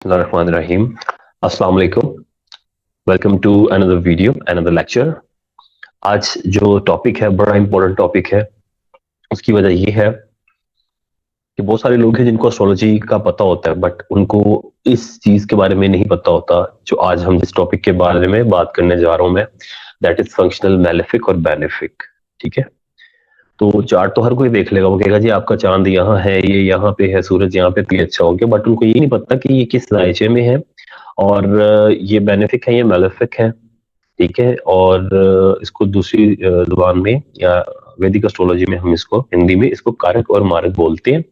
Bismillahirrahmanirrahim. अस्सलाम वालेकुम. Welcome to another video, another lecture. आज जो टॉपिक है बड़ा इंपॉर्टेंट टॉपिक है. उसकी वजह ये है कि बहुत सारे लोग हैं जिनको एस्ट्रोलॉजी का पता होता है बट उनको इस चीज के बारे में नहीं पता होता जो आज हम जिस टॉपिक के बारे में बात करने जा रहा हूं मैं. दैट इज फंक्शनल मैलेफिक और बेनिफिक. ठीक है. तो चार्ट तो हर कोई देख लेगा, वो कहेगा जी आपका चांद यहाँ है, ये यहाँ पे है, सूरज यहाँ पे, तो ये अच्छा हो गया. बट उनको ये नहीं पता कि ये किस राइचे में है और ये बेनिफिक है, ये मेलेफिक है. ठीक है. और इसको दूसरी जुबान में या वैदिक एस्ट्रोलॉजी में हम इसको हिंदी में इसको कारक और मारक बोलते हैं.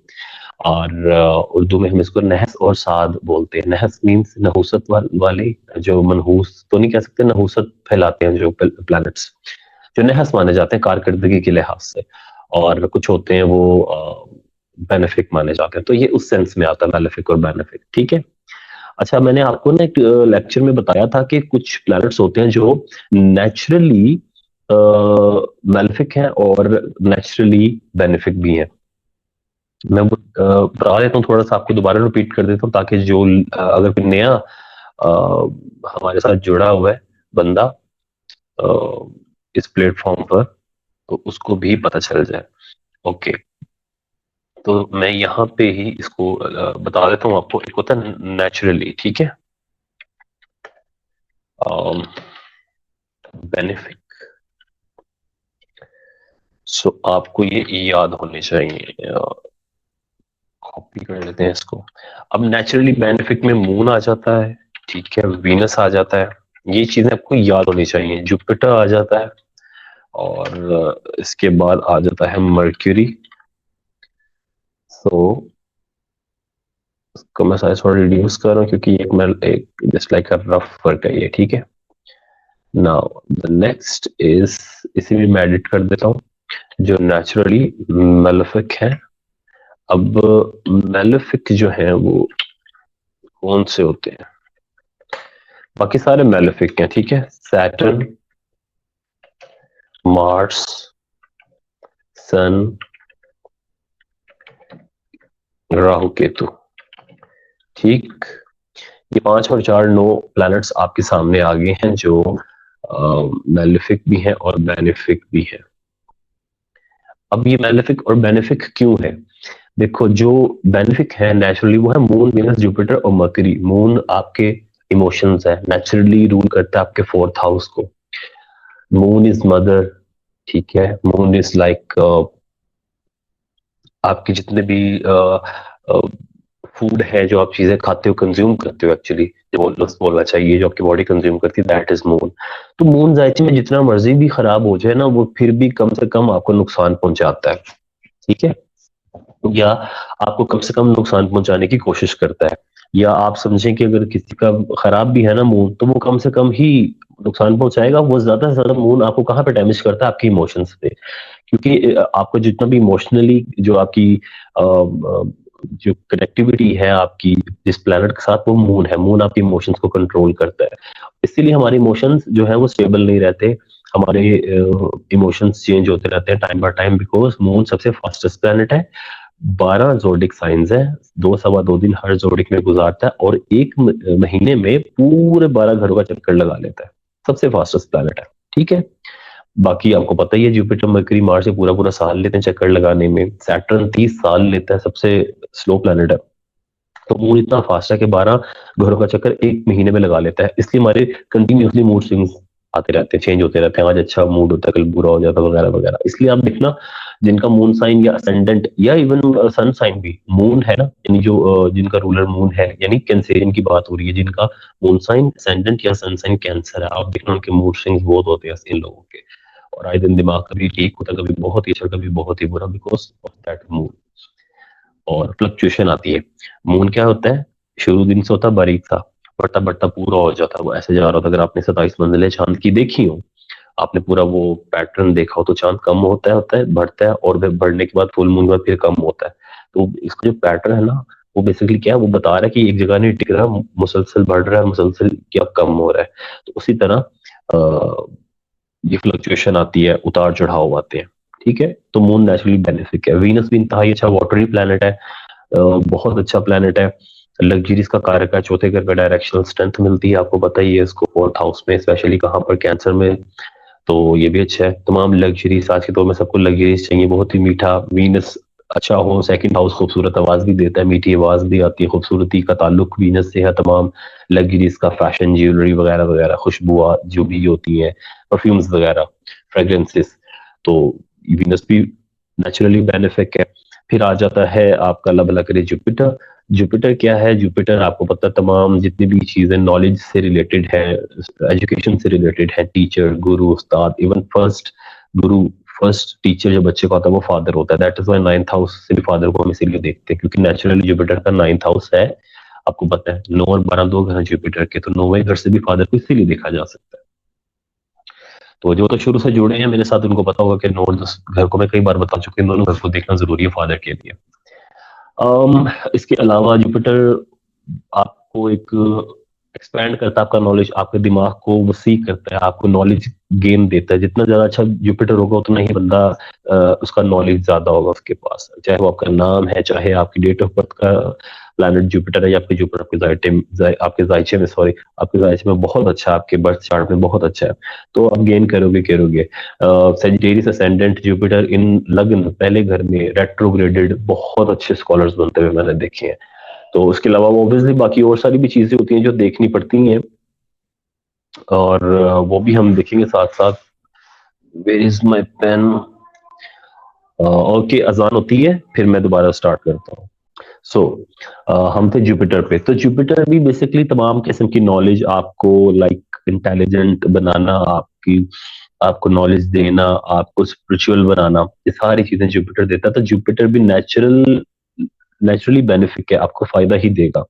और उर्दू में हम इसको नहस और साद बोलते हैं. नहस मीन्स नहुसत वाले, जो मनहूस तो नहीं कह सकते, नहुसत फैलाते हैं जो प्लैनेट्स, जो नहस माने जाते हैं कारकर्दगी के लिहाज से. और कुछ होते हैं वो बेनिफिक माने जाते हैं. तो ये उस सेंस में आता है बेनिफिक और बेनिफिक. ठीक है. अच्छा, मैंने आपको ना एक लेक्चर में बताया था कि कुछ प्लैनेट्स होते हैं जो नेचुरली मैलेफिक हैं और नेचुरली बेनिफिक भी हैं. मैं वो बता देता हूँ, थोड़ा सा आपको दोबारा रिपीट कर देता हूँ ताकि जो अगर कोई नया हमारे साथ जुड़ा हुआ है बंदा इस प्लेटफॉर्म पर, तो उसको भी पता चल जाए. ओके. तो मैं यहाँ पे ही इसको बता देता हूँ आपको. एक होता है नेचुरली. ठीक है. बेनिफिक. सो आपको ये याद होने चाहिए. कॉपी कर लेते हैं इसको. अब नेचुरली बेनिफिक में मून आ जाता है. ठीक है. वीनस आ जाता है. ये चीजें आपको याद होनी चाहिए. जुपिटर आ जाता है और इसके बाद आ जाता है मर्क्यूरी. सो इसको मैं साइज थोड़ा रिड्यूस कर रहा हूँ क्योंकि एक just like a rough work है ये. ठीक है. नाउ द नेक्स्ट इज, इसी में मैं एडिट कर देता हूँ जो नेचुरली मेलेफिक है. अब मेलेफिक जो है वो कौन से होते हैं? बाकी सारे मेलेफिक हैं. ठीक है. सैटर्न, मार्स, सन, राहु, केतु. ठीक. ये 5 और 4 9 प्लैनेट्स आपके सामने आ गए हैं जो मेलेफिक भी हैं और बेनिफिक भी हैं. अब ये मेलेफिक और बेनिफिक क्यों है? देखो, जो बेनिफिक है नेचुरली वो है मून, वीनस, जुपिटर और मर्करी. मून आपके इमोशंस है, नेचुरली रूल करता है आपके 4th हाउस को. Moon is mother. ठीक है. मून इज लाइक आपके जितने भी फूड है, जो आप चीजें खाते हो, कंज्यूम करते हो, एक्चुअली जो लफ्ज बोलना चाहिए, जो आपकी बॉडी कंज्यूम करती है, दैट इज मून. तो मून जायचे में जितना मर्जी भी खराब हो जाए ना, वो फिर भी कम से कम आपको नुकसान पहुंचाता है. ठीक है. या आपको कम से कम नुकसान पहुंचाने की कोशिश करता है. या आप समझें कि अगर किसी का खराब भी है ना मून, तो वो कम से कम ही नुकसान पहुंचाएगा. वो ज्यादा से ज्यादा मून आपको कहाँ पे डैमेज करता है? आपकी इमोशंस पे. क्योंकि आपको जितना भी इमोशनली जो आपकी जो कनेक्टिविटी है आपकी जिस प्लैनेट के साथ, वो मून है. मून आपके इमोशंस को कंट्रोल करता है. इसीलिए हमारे इमोशंस जो है वो स्टेबल नहीं रहते. हमारे इमोशंस चेंज होते रहते हैं time by time, because moon सबसे फास्टेस्ट प्लैनेट है. 12 जोडिक साइंस है. 2 सवा 2 दिन हर जोडिक में गुजारता है और एक महीने में पूरे 12 घरों का चक्कर लगा लेता है. सबसे फास्टेस्ट प्लैनेट है. ठीक है. बाकी आपको पता ही है, जुपिटर, मरकरी, मार्स से पूरा पूरा साल लेते हैं चक्कर लगाने में. सैटर्न 30 साल लेता है, सबसे स्लो प्लैनेट है. तो मून इतना फास्ट है कि 12 घरों का चक्कर एक महीने में लगा लेता है. इसलिए हमारे कंटिन्यूसली मूड स्विंग्स आते रहते हैं, चेंज होते रहते हैं. आज अच्छा मूड होता है, कल बुरा हो जाता है, वगैरह वगैरह. इसलिए आप देखना, जिनका मून साइन या असेंडेंट या इवन सन साइन भी मून है ना, यानी जो जिनका रूलर मून है, यानी कैंसेरियन की बात हो रही है, जिनका मून साइन असेंडेंट या सन साइन कैंसर है, आप देखना उनके मूड स्विंग्स बहुत होते हैं इन लोगों के. और आए दिन दिमाग कभी ठीक होता है, कभी बहुत ही अच्छा, कभी बहुत ही बुरा, बिकॉज ऑफ दैट मून. और फ्लक्चुएशन आती है. मून क्या होता है? शुरू दिन से होता है बारीक सा, बढ़ता बढ़ता पूरा हो जाता है, वो ऐसे जा रहा होता है. अगर आपने 27 मंजिलें चांद की देखी हो, आपने पूरा वो पैटर्न देखा हो, तो चांद कम होता है बढ़ता है, और फिर बढ़ने के बाद फुल मून के बाद फिर कम होता है. तो इसका जो पैटर्न है ना, वो बेसिकली क्या है, वो बता रहा है कि एक जगह नहीं टिक रहा, मुसलसल बढ़ रहा है, मुसलसल क्या कम हो रहा है. तो उसी तरह ये फ्लक्चुएशन आती है, उतार चढ़ाव आते हैं. ठीक है. तो मून नेचुरली बेनिफिक है. वीनस भी इंतहाई अच्छा वाटरी प्लैनेट है, बहुत अच्छा प्लैनेट है. लग्जरीज का कारक है, चौथे घर का डायरेक्शनल स्ट्रेंथ मिलती है, आपको पता ही है इसको, फोर्थ हाउस में स्पेशली कहाँ पर, कैंसर में। तो ये भी अच्छा है। तमाम लग्जरीज आज के दौर में सबको लग्जरीज चाहिए, बहुत ही मीठा वीनस अच्छा हो। सेकंड हाउस खूबसूरत आवाज भी देता है, मीठी आवाज भी आती है, खूबसूरती का ताल्लुक वीनस से है। तमाम लग्जरीज का फैशन, ज्वेलरी वगैरह वगैरह, खुशबुआ जो भी होती है, परफ्यूम्स वगैरह, फ्रेग्रेंसेस, तो वीनस भी नेचुरली बेनिफिक है। फिर आ जाता है आपका लब अल्लाह करे जुपिटर। जुपिटर क्या है? जुपिटर आपको पता है तमाम जितनी भी चीजें नॉलेज से रिलेटेड है, एजुकेशन से रिलेटेड है, टीचर, गुरु, उस्ताद, इवन फर्स्ट गुरु, फर्स्ट टीचर जो बच्चे का होता है वो फादर होता है। That is why ninth house से भी फादर को हम इसीलिए देखते हैं, क्योंकि नेचुरली जुपिटर का नाइन्थ हाउस है। आपको पता है 9 और 12 दो घर हैं जुपिटर के, तो 9वें घर से भी फादर को इसीलिए देखा जा सकता है। तो जो तो शुरू से जुड़े हैं मेरे साथ उनको पता होगा कि 9 और 10 घर को मैं कई बार बता चुके हैं, दोनों घर को देखना जरूरी है फादर के लिए। इसके अलावा जुपिटर आपको एक एक्सपैंड करता है, आपका नॉलेज, आपके दिमाग को वसी करता है, आपको नॉलेज गेन देता है। जितना ज्यादा अच्छा जुपिटर होगा उतना ही बंदा उसका नॉलेज ज्यादा होगा उसके पास, चाहे वो आपका नाम है, चाहे आपकी डेट ऑफ बर्थ का प्लैनेट जुपिटर है, या आपके जुपिटर आपके आपके जायचे में, सॉरी, आपके जायचे में बहुत अच्छा है, आपके बर्थ चार्ट में बहुत अच्छा है, तो आप गेन करोगे करोगे। सेजिटेरियस असेंडेंट जुपिटर इन लग्न पहले घर में रेट्रोग्रेडेड बहुत अच्छे स्कॉलर्स बनते हुए मैंने देखे हैं। तो उसके अलावा ऑब्वियसली बाकी और सारी भी चीजें होती हैं जो देखनी पड़ती हैं, और वो भी हम देखेंगे साथ साथ। Where is my pen? Okay, अजान होती है, फिर मैं दोबारा स्टार्ट करता हूँ। सो हम थे जुपिटर पे। तो जुपिटर भी बेसिकली तमाम किस्म की नॉलेज आपको, लाइक इंटेलिजेंट बनाना, आपको नॉलेज देना, आपको स्पिरिचुअल बनाना, ये सारी चीजें जुपिटर देता है। तो जुपिटर भी नेचुरली बेनिफिक है, आपको फायदा ही देगा।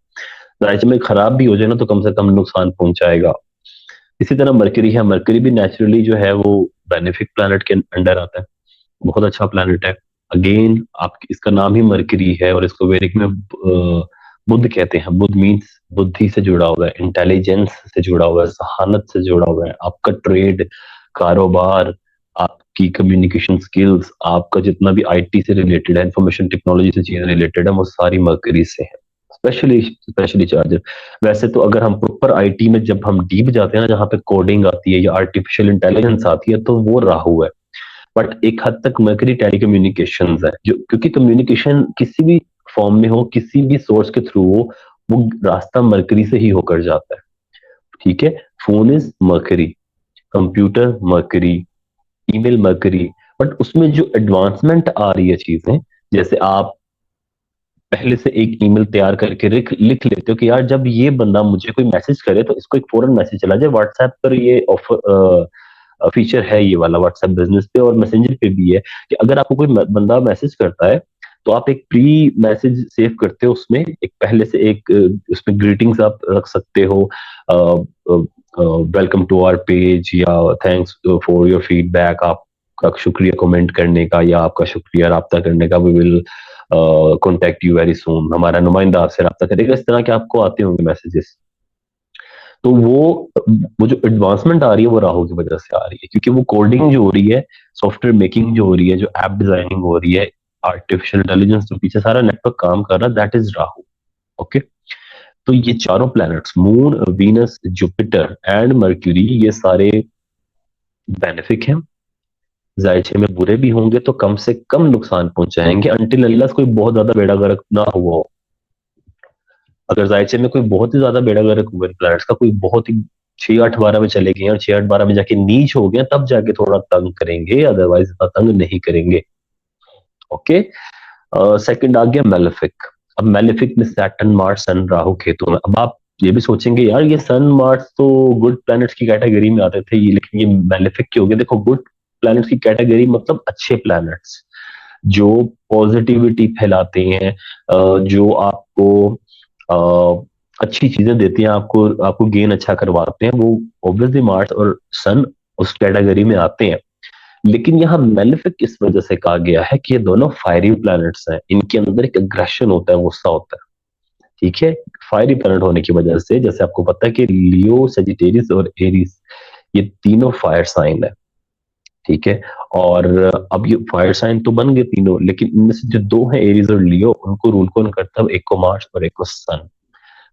राज्य में खराब भी हो जाए ना तो कम से कम नुकसान पहुंचाएगा। इसी तरह मरकरी है, मरकरी भी नेचुरली जो है वो बेनिफिक प्लैनेट के अंडर आता है, बहुत अच्छा प्लैनेट है। अगेन आप, इसका नाम ही मरकरी है, और इसको वैदिक में बुद्ध कहते हैं। बुद्ध मीन्स बुद्धि से जुड़ा हुआ है, इंटेलिजेंस से जुड़ा हुआ है, जहानत से जुड़ा हुआ है। आपका ट्रेड, कारोबार, आपकी कम्युनिकेशन स्किल्स, आपका जितना भी आईटी से रिलेटेड है, इंफॉर्मेशन टेक्नोलॉजी से चीजें रिलेटेड है, वो सारी मरकरी से है। Specially specially charger. वैसे तो अगर हम प्रॉपर आईटी में जब हम डीप जाते हैं ना, जहाँ पे कोडिंग आती है या आर्टिफिशियल इंटेलिजेंस आती है, तो वो राहु है। बट एक हद तक मरकरी टेलीकम्युनिकेशंस है, जो क्योंकि कम्युनिकेशन किसी भी फॉर्म में हो, किसी भी सोर्स के थ्रू हो, वो रास्ता मरकरी से ही होकर जाता है। ठीक है, phone is mercury, computer mercury, email mercury. But उसमें जो एडवांसमेंट आ रही है चीजें, जैसे आप पहले से एक ईमेल तैयार करके लिख लेते हो कि यार जब ये बंदा मुझे कोई मैसेज करे तो इसको एक फौरन मैसेज चला जाए। व्हाट्सएप पर ये ऑफर फीचर है ये वाला, व्हाट्सएप बिजनेस पे और मैसेंजर पे भी है, कि अगर आपको कोई बंदा मैसेज करता है तो आप एक प्री मैसेज सेव करते हो उसमें, एक पहले से एक उसमें ग्रीटिंग्स आप रख सकते हो, वेलकम टू आवर पेज, या थैंक्स फॉर योर फीडबैक, आपका शुक्रिया कमेंट करने का, या आपका शुक्रिया राब्ता करने का, we will contact you very soon, हमारा नुमाइंदा आपसे राब्ता करेगा। इस तरह के आपको आते होंगे मैसेजेस। तो वो जो एडवांसमेंट आ रही है वो राहु की वजह से आ रही है, क्योंकि वो कोडिंग जो हो रही है, सॉफ्टवेयर मेकिंग जो हो रही है, जो ऐप डिजाइनिंग हो रही है, आर्टिफिशियल इंटेलिजेंस जो पीछे सारा नेटवर्क काम कर रहा है, दैट इज राहु। ओके, तो ये चारों planets, moon, Venus, Jupiter and mercury, ये सारे बेनिफिक हैं। जायचे में बुरे भी होंगे तो कम से कम नुकसान पहुंचाएंगे, अनटिल अल्लाह कोई बहुत ज्यादा बेड़ा गर्क ना हुआ हो। अगर जायचे में कोई बहुत ही ज्यादा बेड़ा गर्क हुए प्लैनेट्स का, कोई बहुत ही 6 8 12 में चले गए और 6 8 12 में जाके नीच हो गए, तब जाके थोड़ा तंग करेंगे, अदरवाइज इतना तंग नहीं करेंगे। ओके, सेकंड आ गया मेलेफिक। अब मेलेफिक में सैटर्न, मार्स, सन, राहु, केतु में। अब आप ये भी सोचेंगे यार ये सन मार्स तो गुड प्लैनेट्स की कैटेगरी में आते थे, ये लेकिन ये मेलेफिक क्यों हो गए? देखो, गुड प्लैनेट्स की कैटेगरी मतलब अच्छे प्लैनेट्स जो पॉजिटिविटी फैलाते हैं, जो आपको अच्छी चीजें देते हैं, आपको आपको गेन अच्छा करवाते हैं, वो ऑब्वियसली मार्स और सन उस कैटेगरी में आते हैं। लेकिन यहाँ मेलेफिक इस वजह से कहा गया है कि ये दोनों फायरी प्लैनेट्स हैं, इनके अंदर एक अग्रेशन होता है, गुस्सा होता है। ठीक है, फायरी प्लैनेट होने की वजह से, जैसे आपको पता है कि लियो, सेजिटेरियस और एरीज, ये तीनों फायर साइन है। ठीक है, और अब ये फायर साइन तो बन गए तीनों, लेकिन इनमें से जो दो हैं एरीज और लियो, उनको रूल कौन करता है? एक को मार्स और एक को सन।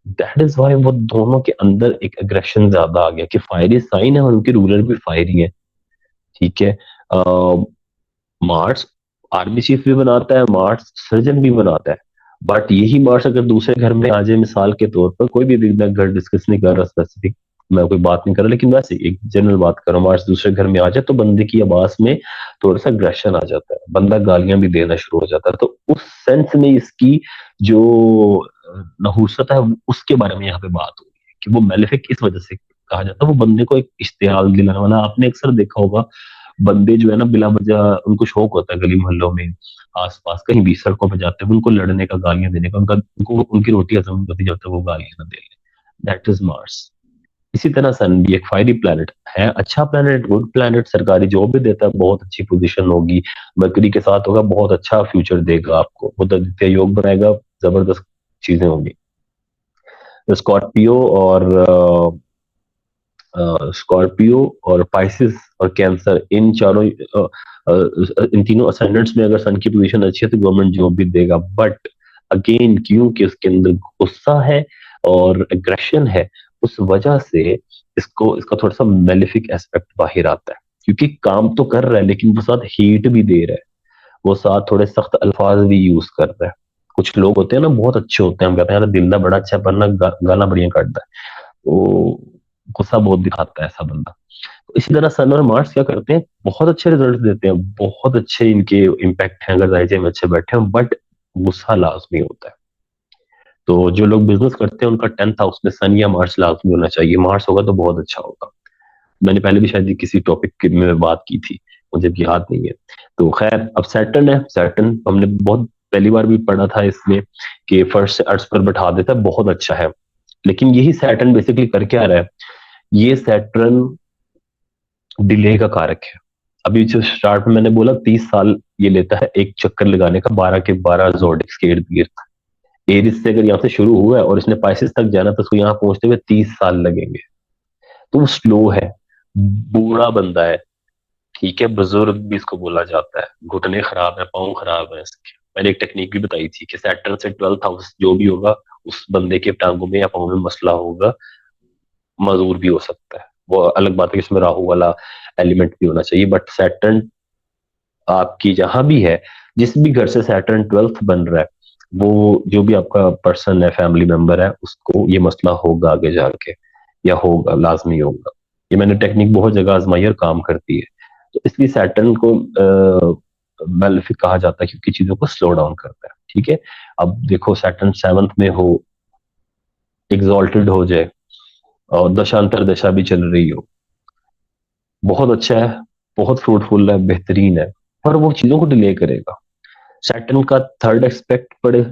दैट इज वाई वो दोनों के अंदर एक एग्रेशन ज्यादा आ गया कि फायरी साइन है और उनके रूलर भी फायरी है। ठीक है। मार्स आर्मी चीफ भी बनाता है, मार्स सर्जन भी बनाता है। बट यही मार्स अगर दूसरे घर में आ जाए, मिसाल के तौर पर, कोई भी अभी मैं घर डिस्कस नहीं कर रहा स्पेसिफिक, मैं कोई बात नहीं कर रहा, लेकिन वैसे एक जनरल बात कर रहा हूँ, मार्स दूसरे घर में आ जाए तो बंदे की आवाज में थोड़ा सा अग्रेशन आ जाता है, बंदा गालियां भी देना शुरू हो जाता है। तो उस सेंस में इसकी जो नहुसत है उसके बारे में यहाँ पे बात हो रही है कि वो मेलेफिक इस वजह से कहा जाता है, वो बंदे को एक इश्तेहाल दिलाने वाला। आपने अक्सर देखा होगा बंदे जो है ना बिला वजह उनको शौक होता है गली मोहल्लों में, आसपास कहीं भी सड़कों पर जाते हैं, उनको लड़ने का, गालियां देने का, उनको उनकी रोटी हजम नहीं होती जब तक वो गालियां ना दे ले। That is Mars. इसी तरह सन भी एक फायरी प्लैनेट है, अच्छा प्लैनेट, गुड प्लैनेट, सरकारी जॉब भी देता है, बहुत अच्छी पोजीशन होगी, मरकरी के साथ होगा, बहुत अच्छा फ्यूचर देगा आपको, वो आदित्य योग बनाएगा, जबरदस्त चीजें होंगी। स्कॉर्पियो और स्कॉर्पियो और पाइसिस और कैंसर, इन चारों इन तीनों असेंडेंट्स में अगर सन की पोजीशन अच्छी है तो गवर्नमेंट जॉब भी देगा। बट अगेन क्योंकि उसके अंदर गुस्सा है और एग्रेशन है, उस वजह से इसको इसका थोड़ा सा मेलिफिक एस्पेक्ट बाहर आता है, क्योंकि काम तो कर रहा है लेकिन वो साथ हीट भी दे रहा है, वो साथ थोड़े सख्त अल्फाज भी यूज कर रहा है। कुछ लोग होते हैं ना बहुत अच्छे होते हैं, हम कहते हैं यार दिल ना बड़ा अच्छा है, पर ना गाना बढ़िया काटता है, वो गुस्सा बहुत दिखाता है ऐसा बंदा। तो इसी तरह सन और मार्स क्या करते हैं, बहुत अच्छे रिजल्ट देते हैं, बहुत अच्छे इनके इम्पैक्ट हैं अगर दाइजे में अच्छे बैठे हैं, बट गुस्सा लाजमी होता है। तो जो लोग बिजनेस करते हैं उनका 10th हाउस में सन या मार्स लाजमी होना चाहिए, मार्स होगा तो बहुत अच्छा होगा। मैंने पहले भी शायद किसी टॉपिक में बात की थी, मुझे भी याद नहीं है। तो खैर अब सैटर्न है, सैटर्न हमने बहुत पहली बार भी पढ़ा था इसमें कि फर्स्ट से अर्थ पर बैठा देता है, बहुत अच्छा है। लेकिन यही सैटर्न बेसिकली कर क्या रहा है, ये सैटर्न डिले का कारक है। अभी जो स्टार्ट में मैंने बोला 30 साल ये लेता है एक चक्कर लगाने का, 12 के 12 जोडिक्स के इर्द गिर्द। एरिस से अगर यहाँ से शुरू हुआ है और इसने पाइसिस तक जाना तो उसको यहाँ पहुंचते हुए 30 साल लगेंगे। तो वो स्लो है, बूढ़ा बंदा है, ठीक है, बुजुर्ग भी इसको बोला जाता है, घुटने खराब है, पाँव खराब है इसके। मैंने एक टेक्निक भी बताई थी कि सैटर्न से 12th हाउस जो भी होगा, उस बंदे के टांगों में या पाँव में मसला होगा, मजबूर भी हो सकता है। वो अलग बात है कि इसमें राहु वाला एलिमेंट भी होना चाहिए, बट सैटर्न आपकी जहां भी है, जिस भी घर से सैटर्न 12th बन रहा है, वो जो भी आपका पर्सन है, फैमिली मेंबर है, उसको ये मसला होगा आगे जाके, या होगा, लाजमी होगा। ये मैंने टेक्निक बहुत जगह आजमाई और काम करती है। तो इसलिए सैटर्न को मेलेफिक कहा जाता है क्योंकि चीजों को स्लो डाउन करता है। ठीक है। अब देखो सैटर्न 7th में हो, एग्जॉल्टेड हो जाए और दशांतर दशा भी चल रही हो, बहुत अच्छा है, बहुत फ्रूटफुल है, बेहतरीन है, पर वो चीजों को डिले करेगा। सैटर्न का थर्ड एस्पेक्ट पड़े,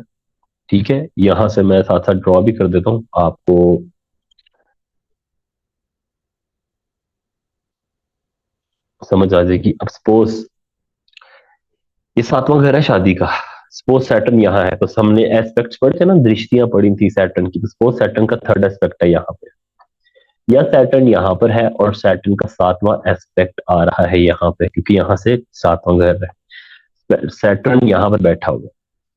ठीक है, यहां से मैं साथ साथ ड्रॉ भी कर देता हूं आपको समझ आ जाएगी। अब सपोज ये 7वां घर है शादी का, सपोज सैटर्न यहाँ है, तो हमने एस्पेक्ट्स पढ़े थे ना, दृष्टियां पड़ी थी सैटर्न की, तो सपोज सैटर्न का थर्ड एस्पेक्ट है यहाँ पे, या सैटर्न यहाँ पर है और सैटर्न का 7वां एस्पेक्ट आ रहा है यहाँ पे, क्योंकि यहाँ से 7वां घर है, सैटर्न यहाँ पर बैठा हुआ,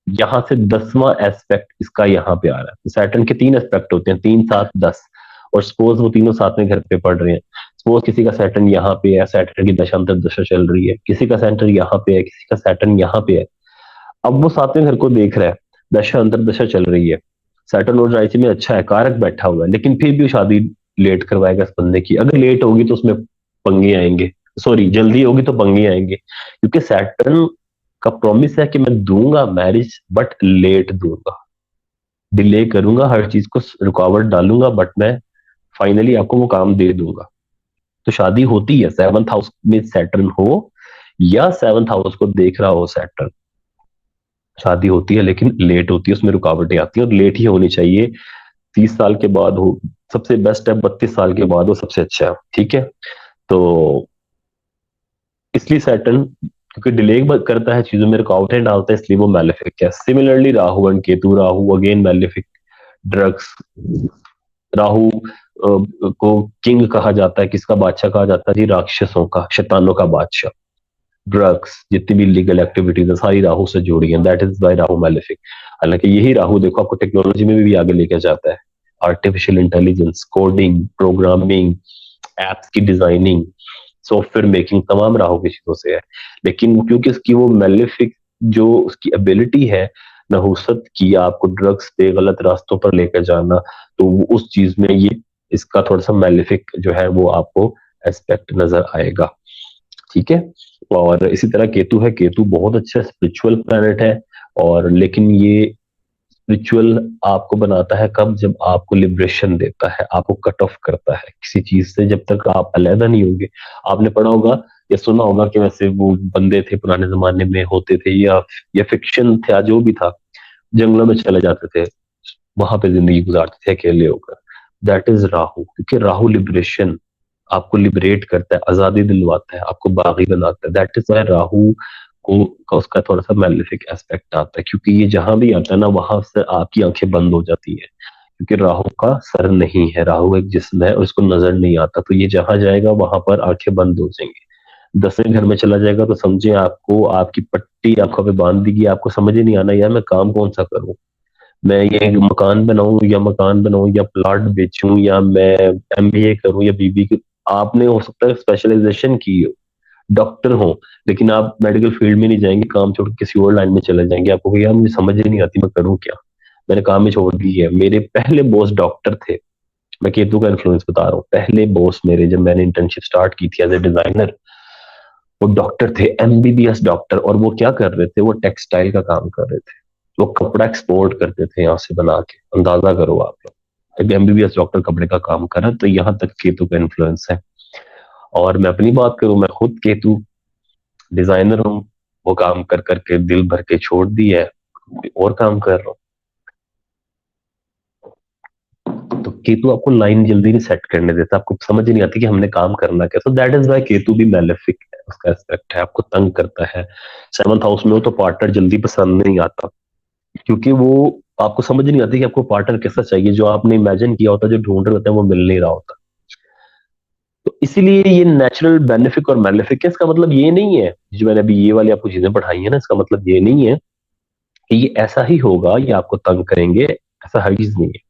यहाँ से 10वां एस्पेक्ट इसका यहाँ पे आ रहा है। तो सैटर्न के 3 एस्पेक्ट होते हैं, 3 7 10, और सपोज वो तीनों 7वें घर पे पड़ रहे हैं। सपोज किसी का सैटर्न यहाँ पे है, सैटर्न की दशांतर दशा चल रही है, किसी का सैटर्न यहाँ पे है, किसी का सैटर्न यहाँ पे है, अब वो 7वें घर को देख रहा है, दशांतर दशा चल रही है, सैटर्न और राशि में अच्छा है, कारक बैठा हुआ है, लेकिन फिर भी वो शादी लेट करवाएगा इस बंदे की। अगर लेट होगी तो उसमें पंगे आएंगे, सॉरी जल्दी होगी तो पंगे आएंगे, क्योंकि सैटर्न का प्रॉमिस है कि मैं दूंगा मैरिज, बट लेट दूंगा, डिले करूंगा, हर चीज को रुकावट डालूंगा, बट मैं फाइनली आपको वो काम दे दूंगा। तो शादी होती है 7th हाउस में सैटर्न हो या 7th हाउस को देख रहा हो सैटर्न, शादी होती है लेकिन लेट होती है, उसमें रुकावटें आती हैं और लेट ही होनी चाहिए। 30 साल के बाद हो सबसे बेस्ट है, 32 साल के बाद हो सबसे अच्छा है। ठीक है। तो इसलिए सैटर्न क्योंकि डिले करता है, चीजों में रुकावटें डालता है, इसलिए वो मैलेफिक है। Similarly Rahu and Ketu, Rahu again malefic, drugs, Rahu को किंग कहा जाता है, किसका बादशाह कहा जाता है जी, राक्षसों का, शैतानों का बादशाह। ड्रग्स, जितनी भी लीगल एक्टिविटीज है सारी राहु से जुड़ी है, that is by Rahu malefic. हालांकि यही राहु देखो आपको टेक्नोलॉजी में भी आगे लेके जाता है, artificial intelligence, coding, programming, apps की डिजाइनिंग, सॉफ्टवेयर मेकिंग, तमाम राहु की चीजों से है। लेकिन क्योंकि उसकी वो मेलेफिक जो उसकी एबिलिटी है नहुसत की, आपको ड्रग्स पे गलत रास्तों पर लेकर जाना, तो उस चीज में ये इसका थोड़ा सा मेलेफिक जो है वो आपको एस्पेक्ट नजर आएगा। ठीक है। और इसी तरह केतु है, केतु बहुत अच्छा स्पिरिचुअल प्लैनेट है। और लेकिन ये रिचुअल आपको बनाता है कब, जब आपको लिबरेशन देता है, आपको कट ऑफ करता है किसी चीज से, जब तक आप अलहदा नहीं होंगे। आपने पढ़ा होगा या सुना होगा कि वैसे वो बंदे थे पुराने जमाने में होते थे, या फिक्शन था, जो भी था, जंगलों में चले जाते थे, वहां पे जिंदगी गुजारते थे अकेले होकर। दैट इज राहु, क्योंकि राहु लिबरेशन, आपको लिबरेट करता है, आजादी दिलवाता है, आपको बागी बनाता है। दैट इज वाई राहु को का उसका थोड़ा सा मैलेफिक एस्पेक्ट आता है, क्योंकि ये जहां भी आता है ना वहां से आपकी आंखें बंद हो जाती है, क्योंकि राहु का सर नहीं है, राहु एक जिस्म है और इसको नजर नहीं आता, तो ये जहां जाएगा वहां पर आंखें बंद हो जाएंगी। 10वें घर में चला जाएगा तो समझे आपको आपकी पट्टी आंखों पे बांध देगी, आपको समझ ही नहीं आना यार मैं काम कौन सा करूं, मैं ये मकान बनाऊं या प्लॉट बेचूं, या मैं एमबीए करूं या बीबी की। आपने हो सकता है स्पेशलाइजेशन की हो, डॉक्टर हो, लेकिन आप मेडिकल फील्ड में नहीं जाएंगे, काम छोड़ के किसी और लाइन में चले जाएंगे। आपको कहेगा यार मुझे समझ ही नहीं आती मैं करूँ क्या, मैंने काम ही छोड़ दी है। मेरे पहले बॉस डॉक्टर थे, मैं केतु का इन्फ्लुएंस बता रहा हूँ। पहले बॉस मेरे, जब मैंने इंटर्नशिप स्टार्ट की थी एज ए डिजाइनर, वो डॉक्टर थे, एमबीबीएस डॉक्टर। और वो क्या कर रहे थे, वो टेक्सटाइल का काम कर रहे थे, वो कपड़ा एक्सपोर्ट करते थे यहाँ से बना के। अंदाजा करो आप लोग, एक एमबीबीएस डॉक्टर कपड़े का काम कर रहा है, तो यहाँ तक केतु का इन्फ्लुएंस है। और मैं अपनी बात करूं, मैं खुद केतु डिजाइनर हूँ, वो काम कर करके दिल भर के छोड़ दी है, कोई और काम कर रहा हूँ। तो केतु आपको लाइन जल्दी नहीं सेट करने देता, आपको समझ ही नहीं आती कि हमने काम करना क्या। So that is why Ketu भी मैलेफिक है, उसका एस्पेक्ट है, आपको तंग करता है। 7th हाउस में हो तो पार्टनर जल्दी पसंद नहीं आता, क्योंकि वो आपको समझ नहीं आती कि आपको पार्टनर कैसा चाहिए, जो आपने इमेजिन किया होता है, जो ढूंढ रहे होते हैं, वो मिल नहीं रहा होता। तो इसीलिए ये नेचुरल बेनिफिक और मैलेफिक है। इसका मतलब ये नहीं है, जो मैंने अभी ये वाली आपको चीजें पढ़ाई है ना, इसका मतलब ये नहीं है कि ये ऐसा ही होगा, ये आपको तंग करेंगे, ऐसा हरगिज नहीं है।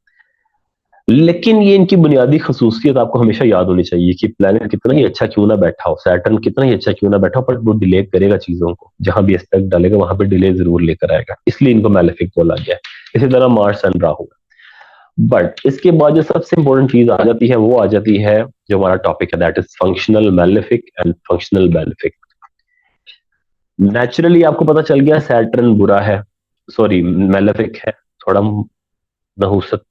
लेकिन ये इनकी बुनियादी खसूसियत आपको हमेशा याद होनी चाहिए कि प्लेनेट कितना ही अच्छा क्यों ना बैठा हो, सैटर्न कितना ही अच्छा क्यों ना बैठा हो, पर वो डिले करेगा चीजों को, जहां भी एस्पेक्ट डालेगा वहां पे डिले जरूर लेकर आएगा, इसलिए इनको मैलेफिक बोला गया है। इसी तरह मार्स एंड राहु। बट इसके बाद जो सबसे इंपॉर्टेंट चीज आ जाती है, वो आ जाती है जो हमारा टॉपिक है, that is functional malefic and functional benefic. Naturally आपको पता चल गया सैटर्न बुरा है, सॉरी मैलेफिक है, थोड़ा नहुसत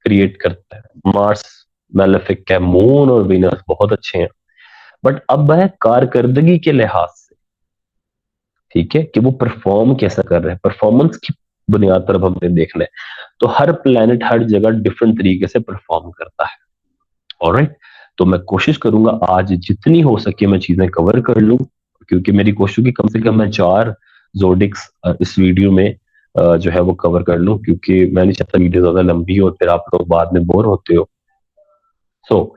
क्रिएट करता है। मार्स मैलेफिक है, मून और वीनस बहुत अच्छे हैं। बट अब है कारकर्दगी के लिहाज से, ठीक है, कि वो परफॉर्म कैसा कर रहे हैं, परफॉर्मेंस की बुनियाद पर अब हमने देखना है। तो हर प्लेनेट हर जगह डिफरेंट तरीके से परफॉर्म करता है। ऑलराइट, तो मैं कोशिश करूंगा आज जितनी हो सके मैं चीजें कवर कर लूं, क्योंकि मेरी कोशिश होगी कम से कम मैं 4 जोडिक्स इस वीडियो में जो है वो कवर कर लूं, क्योंकि मैं नहीं चाहता वीडियो ज्यादा लंबी हो और फिर आप लोग बाद में बोर होते हो। सो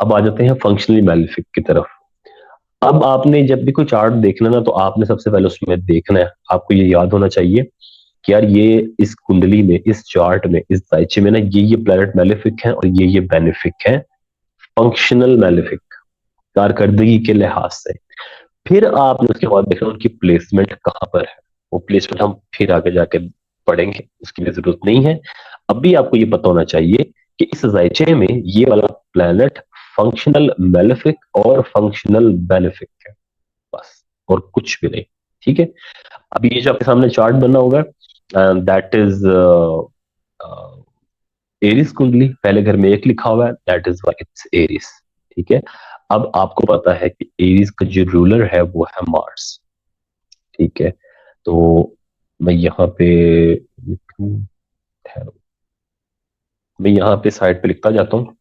अब आ जाते हैं फंक्शनली मैलेफिक की तरफ। अब आपने जब भी कोई चार्ट देखना ना, तो आपने सबसे पहले उसमें देखना है, आपको ये याद होना चाहिए कि यार ये इस कुंडली में, इस चार्ट में, इस दायचे में ना ये प्लैनेट मैलेफिक है और ये बेनिफिक है, फंक्शनल मैलेफिक, कारकर्दगी के लिहाज से। फिर आपने उसके बाद देखना उनकी प्लेसमेंट कहाँ पर है। वो प्लेसमेंट हम फिर आगे जाके पढ़ेंगे, उसकी भी जरूरत नहीं है। अभी आपको ये पता होना चाहिए कि इस जायचे में ये वाला प्लैनेट फंक्शनल मैलेफिक और फंक्शनल बेनिफिक है, बस, और कुछ भी नहीं। ठीक है। अभी ये जो आपके सामने चार्ट बना होगा, दैट इज एरिस कुंडली, पहले घर में 1 लिखा हुआ है, that is why it's Aries. ठीक है। अब आपको पता है कि एरीज का जो रूलर है वो है मार्स। ठीक है। तो मैं यहाँ पे ठहरो, मैं यहाँ पे साइड पे लिखता जाता हूँ।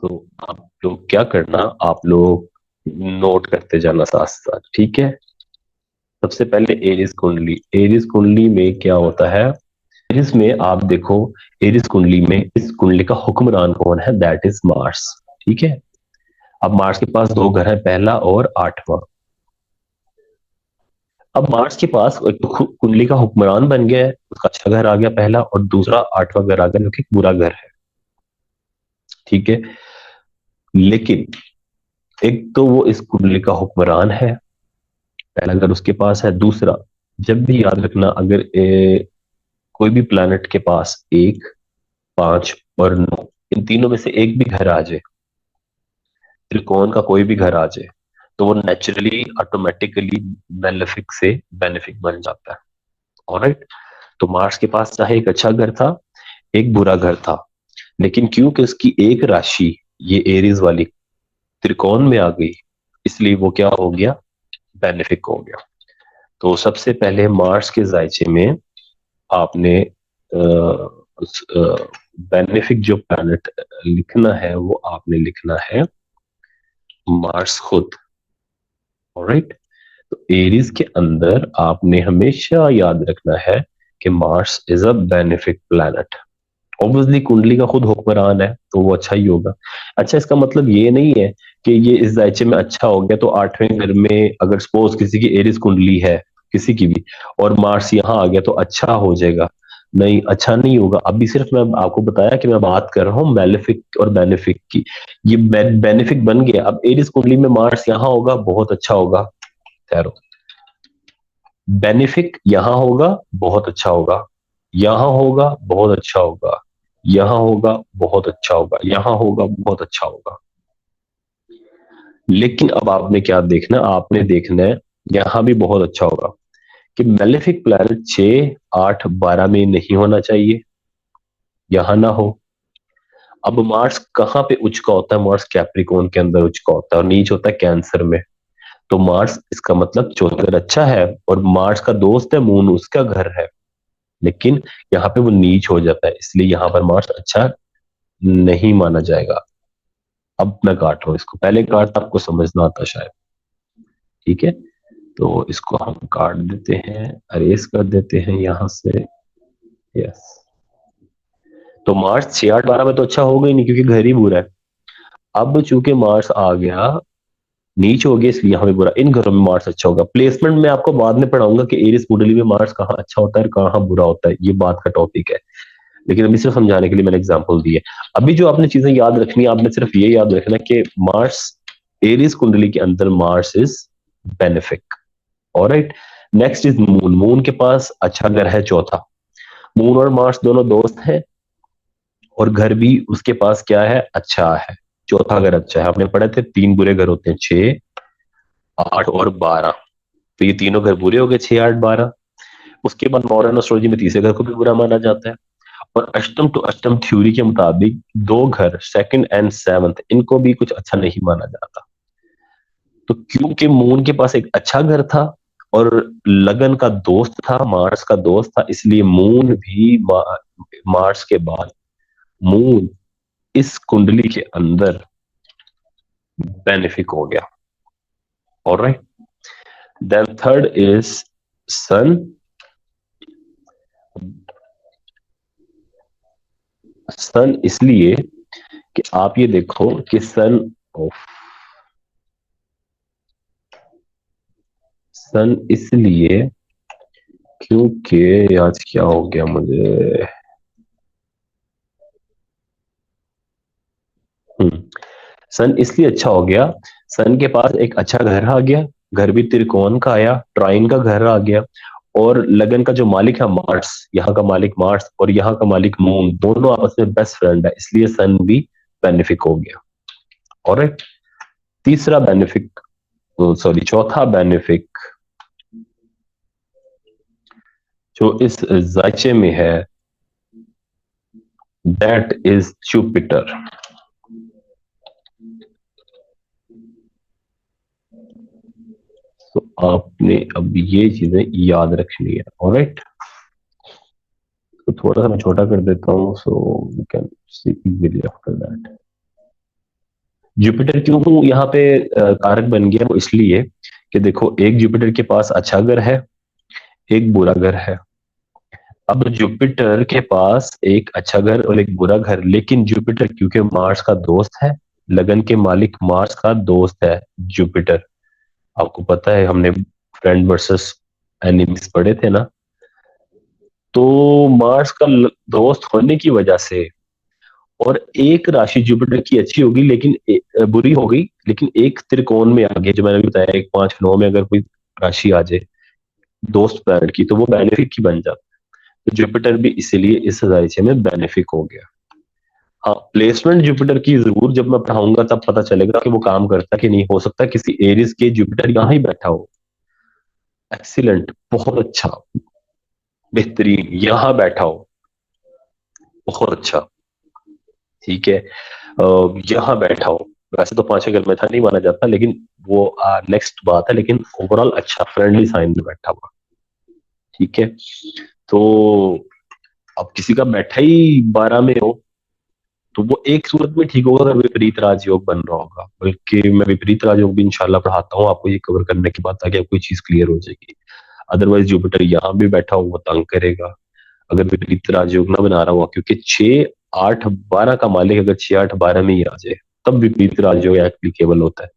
तो आप लोग क्या करना, आप लोग नोट करते जाना साथ साथ। ठीक है। सबसे पहले एरीज कुंडली, एरीज कुंडली में क्या होता है, एरीज में आप देखो, एरीज कुंडली में इस कुंडली का हुक्मरान कौन है, दैट इज मार्स। ठीक है। अब मार्स के पास 2 घर हैं, पहला और 8वां। अब मार्स के पास एक तो कुंडली का हुक्मरान बन गया है, उसका अच्छा घर आ गया पहला, और दूसरा आठवां घर आ गया जो कि बुरा घर है। ठीक है, लेकिन एक तो वो इस कुंडली का हुक्मरान है, पहला घर उसके पास है। दूसरा, जब भी याद रखना, अगर कोई भी प्लैनेट के पास एक, पांच और नौ, इन तीनों में से एक भी घर आ जाए, त्रिकोण का कोई भी घर आ जाए, तो वो नेचुरली ऑटोमेटिकली बेनिफिक से बेनिफिक बन जाता है। ऑलराइट। तो मार्स के पास चाहे एक अच्छा घर था, एक बुरा घर था, लेकिन क्योंकि उसकी एक राशि, ये एरीज वाली, त्रिकोण में आ गई, इसलिए वो क्या हो गया, बेनिफिक हो गया। तो सबसे पहले मार्स के जायचे में आपने बेनिफिक जो प्लैनेट लिखना है वो आपने लिखना है मार्स खुद। ऑलराइट। तो एरीज के अंदर आपने हमेशा याद रखना है कि Mars is a benefic planet. Obviously कुंडली का खुद हुक्मरान है तो वो अच्छा ही होगा। अच्छा, इसका मतलब ये नहीं है कि ये इस दायचे में अच्छा हो गया तो आठवें घर में अगर सपोज किसी की एरीज कुंडली है, किसी की भी, और मार्स यहाँ आ गया तो अच्छा हो जाएगा। नहीं, अच्छा नहीं होगा। अभी सिर्फ मैं आपको बताया कि मैं बात कर रहा हूँ मेलेफिक और बेनिफिक की। ये बेनिफिक बन गया, अब एरीज कुंडली में मार्स यहाँ होगा, बहुत अच्छा होगा। ठहरो, बेनिफिक यहां होगा, बहुत अच्छा होगा। यहां होगा, बहुत अच्छा होगा। यहां होगा, बहुत अच्छा होगा। यहां होगा, बहुत अच्छा होगा। लेकिन अब आपने क्या देखना, आपने देखना है यहां भी बहुत अच्छा होगा, कि मेलेफिक प्लैनेट 6, 8, 12 में नहीं होना चाहिए, यहां ना हो। अब मार्स कहां पे उच्च का होता है, मार्स कैप्रिकॉर्न के अंदर उच्च का होता है और नीच होता है कैंसर में। तो मार्स, इसका मतलब चौथा घर अच्छा है, और मार्स का दोस्त है मून, उसका घर है, लेकिन यहाँ पे वो नीच हो जाता है, इसलिए यहाँ पर मार्स अच्छा नहीं माना जाएगा। अब मैं काट रहा हूँ इसको, पहले काटता आपको समझना आता शायद। ठीक है, तो इसको हम काट देते हैं, अरेज कर देते हैं यहां से। यस। तो मार्स 6, 8, 12 में तो अच्छा होगा ही नहीं क्योंकि घर ही बुरा है। अब चूंकि मार्स आ गया, नीच हो गया, इसलिए यहाँ पे बुरा, इन घरों में मार्स अच्छा होगा। प्लेसमेंट में आपको बाद में पढ़ाऊंगा कि एरिस कुंडली में मार्स कहाँ अच्छा होता है, कहाँ बुरा होता है, ये बात का टॉपिक है। लेकिन अभी सिर्फ समझाने के लिए मैंने एग्जांपल दी है। अभी जो आपने चीजें याद रखनी है, आपने सिर्फ ये याद रखना कि मार्स, एरीज कुंडली के अंदर Mars is benefic. Alright. Next is moon. Moon के पास अच्छा घर है चौथा। मून और मार्स दोनों दोस्त हैं, और घर भी उसके पास क्या है, अच्छा है। चौथा घर अच्छा है, आपने पढ़े थे 3 बुरे घर होते हैं, 6, 8 और 12। तो ये तीनों घर बुरे हो गए, 6, 8, 12। उसके बाद मॉडर्न एस्ट्रोलॉजी में तीसरे घर को भी बुरा माना जाता है। और अष्टम टू अष्टम थ्योरी के मुताबिक दो घर, सेकंड एंड सेवंथ, इनको भी कुछ अच्छा नहीं माना जाता। तो क्योंकि मून के पास एक अच्छा घर था और लगन का दोस्त था, मार्स का दोस्त था, इसलिए मून भी मार्स के बाद मून इस कुंडली के अंदर बेनिफिक हो गया। ऑलराइट। देन थर्ड इज सन। सन इसलिए कि आप ये देखो कि सन, सन इसलिए क्योंकि आज क्या हो गया मुझे, हम्म, सन इसलिए अच्छा हो गया, सन के पास एक अच्छा घर आ गया, घर भी त्रिकोण का आया, ट्राइन का घर आ गया, और लगन का जो मालिक है मार्स, यहाँ का मालिक मार्स और यहाँ का मालिक मून, दोनों आपस में बेस्ट फ्रेंड है, इसलिए सन भी बेनिफिक हो गया। ऑलराइट। तीसरा बेनिफिक, सॉरी चौथा बेनिफिक जो इस जायचे में है, दैट इज जुपिटर। तो आपने अब ये चीजें याद रखनी है। ऑलराइट। तो थोड़ा सा मैं छोटा कर देता हूँ so we can see easily after that. Jupiter क्यों यहाँ पे कारक बन गया, वो इसलिए कि देखो, एक जुपिटर के पास अच्छा घर है, एक बुरा घर है। अब जुपिटर के पास एक अच्छा घर और एक बुरा घर, लेकिन जुपिटर क्योंकि मार्स का दोस्त है, लगन के मालिक मार्स का दोस्त है जुपिटर। आपको पता है हमने फ्रेंड वर्सेस एनिमिस पढ़े थे ना। तो मार्स का दोस्त होने की वजह से, और एक राशि जुपिटर की अच्छी होगी लेकिन बुरी हो गई, लेकिन एक त्रिकोण में आ गई, जो मैंने अभी बताया, एक 5 9 में अगर कोई राशि आ जाए दोस्त प्लैनेट की, तो वो बेनिफिक की बन जाता है। तो जुपिटर भी इसीलिए इस राशि में बेनिफिक हो गया। हाँ, प्लेसमेंट जुपिटर की जरूर जब मैं पढ़ाऊंगा तब पता चलेगा कि वो काम करता है कि नहीं। हो सकता है किसी एरिस के जुपिटर यहाँ ही बैठा हो, एक्सीलेंट, बहुत अच्छा, बेहतरीन, यहाँ बैठा हो, बहुत अच्छा, ठीक है, यहाँ बैठा हो। वैसे तो 5 घर में था, नहीं माना जाता, लेकिन वो नेक्स्ट बात है, लेकिन ओवरऑल अच्छा फ्रेंडली साइन में बैठा हुआ, ठीक है। तो अब किसी का बैठा ही 12 में हो, तो वो एक सूरत में ठीक होगा अगर विपरीत राजयोग बन रहा होगा, बल्कि मैं विपरीत राजयोग भी इंशाल्लाह पढ़ाता हूँ आपको ये कवर करने के बाद, ताकि आपको चीज क्लियर हो जाएगी। अदरवाइज जुपिटर यहाँ भी बैठा हुआ तंग करेगा अगर विपरीत राजयोग ना बना रहा हुआ, क्योंकि 6 8 12 का मालिक अगर 6 8 12 में ही आ जाए तब विपरीत राजयोग एप्लीकेबल होता है।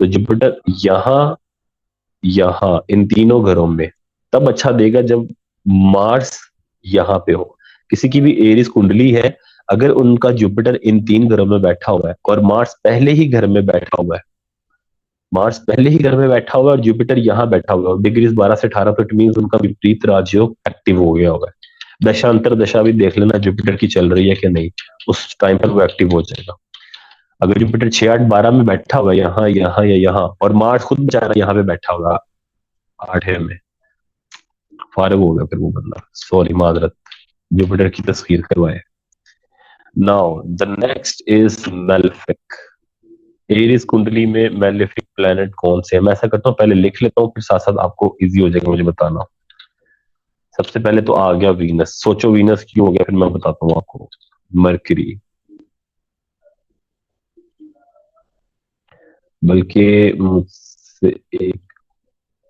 तो जुपिटर यहाँ, यहाँ इन तीनों घरों में तब अच्छा देगा जब मार्स यहाँ पे हो। किसी की भी एरिस कुंडली है, अगर उनका जुपिटर इन 3 घरों में बैठा हुआ है और मार्स पहले ही घर में बैठा हुआ है, मार्स पहले ही घर में बैठा हुआ है और जुपिटर यहाँ बैठा हुआ है और डिग्रीज 12 से 18, तो इट मीन उनका विपरीत राजयोग एक्टिव हो गया होगा। दशांतर दशा भी देख लेना जुपिटर की चल रही है कि नहीं, उस टाइम पर वो एक्टिव हो जाएगा। अगर जुपिटर 6 8 12 में बैठा हुआ है, यहाँ यहाँ या यहाँ, और मार्स खुद बेचारा यहाँ पे बैठा होगा 8 में, फारग हो गया फिर वो बंदा, सॉरी माजरत, जुपिटर की तस्वीर करवाए। Now the next is malefic. Aries कुंडली में मेलेफिक प्लेनेट कौन से है? मैं ऐसा करता हूँ पहले लिख लेता हूँ, फिर साथ साथ आपको इजी हो जाएगा मुझे बताना। सबसे पहले तो आ गया वीनस, सोचो वीनस क्यों हो गया, फिर मैं बताता हूँ आपको। मरकरी, बल्कि मुझसे एक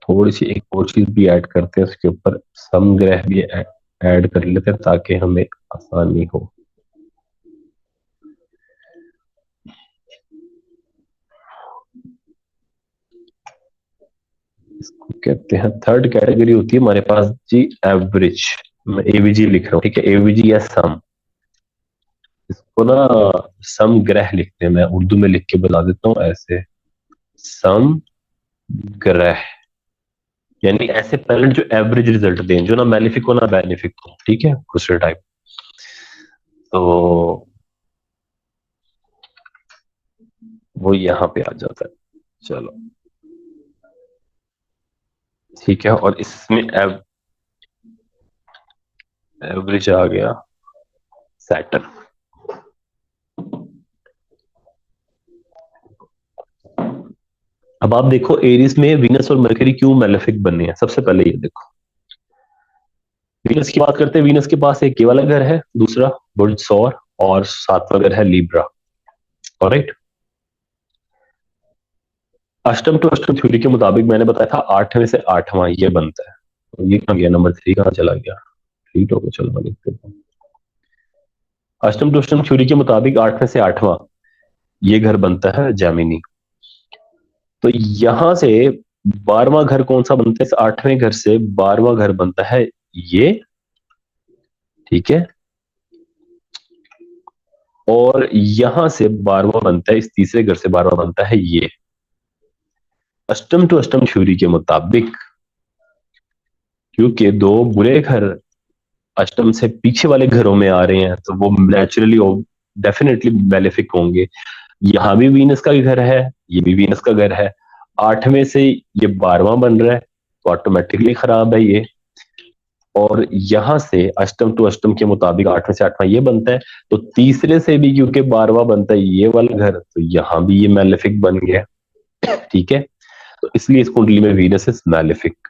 थोड़ी सी एक और चीज भी ऐड करते हैं उसके ऊपर, समग्रह भी ऐड कर लेते हैं ताकि हमें आसानी हो। इसको कहते हैं, थर्ड कैटेगरी होती है हमारे पास जी, एवरेज। मैं एवीजी लिख रहा हूँ, ठीक है, एवीजी या सम, इसको ना सम ग्रह लिखते हैं, मैं उर्दू में लिख के बता देता हूँ ऐसे, सम ग्रह, यानी ऐसे प्लैनेट जो एवरेज रिजल्ट दें, जो ना मैलिफिक हो ना बेनिफिक हो, ठीक है, दूसरे टाइप। तो वो यहाँ पे आ जाता है, चलो ठीक है। और इसमें एवरेज आ गया सैटर्न। अब आप देखो एरिस में वीनस और मरकरी क्यों मेलेफिक बने हैं। सबसे पहले ये देखो, वीनस की बात करते हैं, वीनस के पास एक ये वाला घर है, दूसरा बुर्ज सौर, और 7वां घर है लीब्रा, ऑलराइट। अष्टम टू अष्टम थ्योरी के मुताबिक मैंने बताया था 8 में से 8वां ये बनता है। तो ये कहाँ गया, नंबर 3 कहाँ चला गया, 3 तो चलो मैं लिख देता हूँ। अष्टम टू अष्टम थ्योरी के मुताबिक 8 में से 8वां ये घर बनता है जैमिनी। तो यहां से 12वां घर कौन सा बनता है, इस 8वें घर से 12वां घर बनता है ये, ठीक है। और यहां से 12वां बनता है, इस तीसरे घर से 12वां बनता है ये। अष्टम टू अष्टम थ्योरी के मुताबिक, क्योंकि दो बुरे घर अष्टम से पीछे वाले घरों में आ रहे हैं, तो वो नेचुरली डेफिनेटली बेनिफिक होंगे। यहाँ भी वीनस का घर है, ये भी वीनस का घर है, 8वें से ये 12वां बन रहा है, तो ऑटोमेटिकली खराब है ये। और यहां से अष्टम टू अष्टम के मुताबिक 8 में से 8वां ये बनता है, तो तीसरे से भी क्योंकि 12वां बनता है ये वाला घर, तो यहां भी ये मैलेफिक बन गया, ठीक है। तो इसलिए इस कुंडली में वीनस इज मैलेफिक।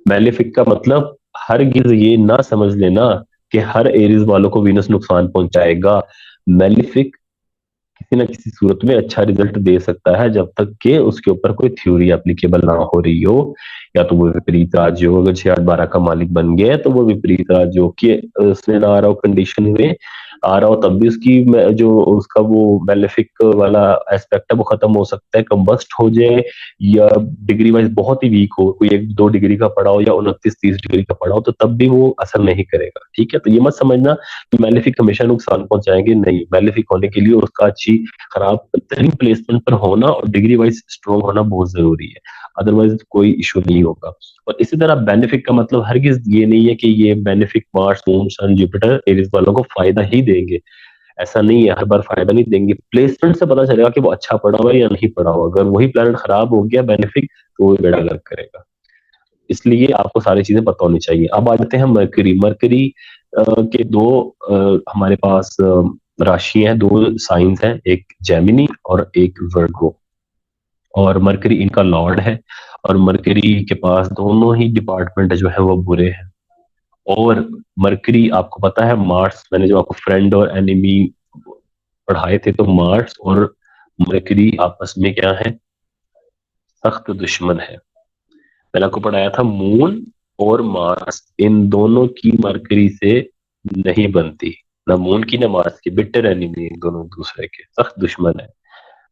मैलेफिक का मतलब हरगिज ये ना समझ लेना कि हर एरीज वालों को वीनस नुकसान पहुंचाएगा। मैलेफिक किसी ना किसी सूरत में अच्छा रिजल्ट दे सकता है, जब तक कि उसके ऊपर कोई थ्योरी एप्लीकेबल ना हो रही हो, या तो वो विपरीत राजयोग, अगर 6 8 12 का मालिक बन गया है तो वो विपरीत राजयोग के उसमें ना आ रहा हो कंडीशन में, आ रहा हो तब भी उसकी जो उसका वो मेलेफिक वाला एस्पेक्ट है वो खत्म हो सकता है, कंबस्ट हो जाए, या डिग्री वाइज बहुत ही वीक हो, कोई 1-2 डिग्री का पड़ा हो या 29-30 डिग्री का पड़ा हो, तो तब भी वो असर नहीं करेगा। ठीक है, तो ये मत समझना कि मेलेफिक हमेशा नुकसान पहुंचाएंगे, नहीं, मेलेफिक होने के लिए उसका अच्छी खराब बेहतरीन प्लेसमेंट पर होना और डिग्री वाइज स्ट्रॉन्ग होना बहुत जरूरी है, अदरवाइज कोई इशू नहीं होगा। और इसी तरह बेनिफिक का मतलब हरगिज ये नहीं है कि ये बेनिफिक मार्स, मून, सन, जुपिटर, एरीज वालों को फायदा ही देंगे, ऐसा नहीं है, हर बार फायदा नहीं देंगे। प्लेसमेंट से पता चलेगा कि वो अच्छा पड़ा हुआ है या नहीं पड़ा हुआ, अगर वही प्लेनेट खराब हो गया बेनिफिक, तो वो बेड़ा गर्क करेगा। इसलिए आपको सारी चीजें पता होनी चाहिए। अब आ जाते हैं मरकरी। मरकरी के दो हमारे पास राशि हैं, दो साइंस हैं, एक जेमिनी और एक वर्गो, और मरकरी इनका लॉर्ड है, और मरकरी के पास दोनों ही डिपार्टमेंट जो है वो बुरे हैं। और मरकरी आपको पता है, मार्स, मैंने जो आपको फ्रेंड और एनिमी पढ़ाए थे, तो मार्स और मरकरी आपस में क्या है, सख्त दुश्मन है। मैंने आपको पढ़ाया था मून और मार्स, इन दोनों की मरकरी से नहीं बनती, ना मून की ना मार्स की, बिटर एनिमी दोनों एक दूसरे के, सख्त दुश्मन है।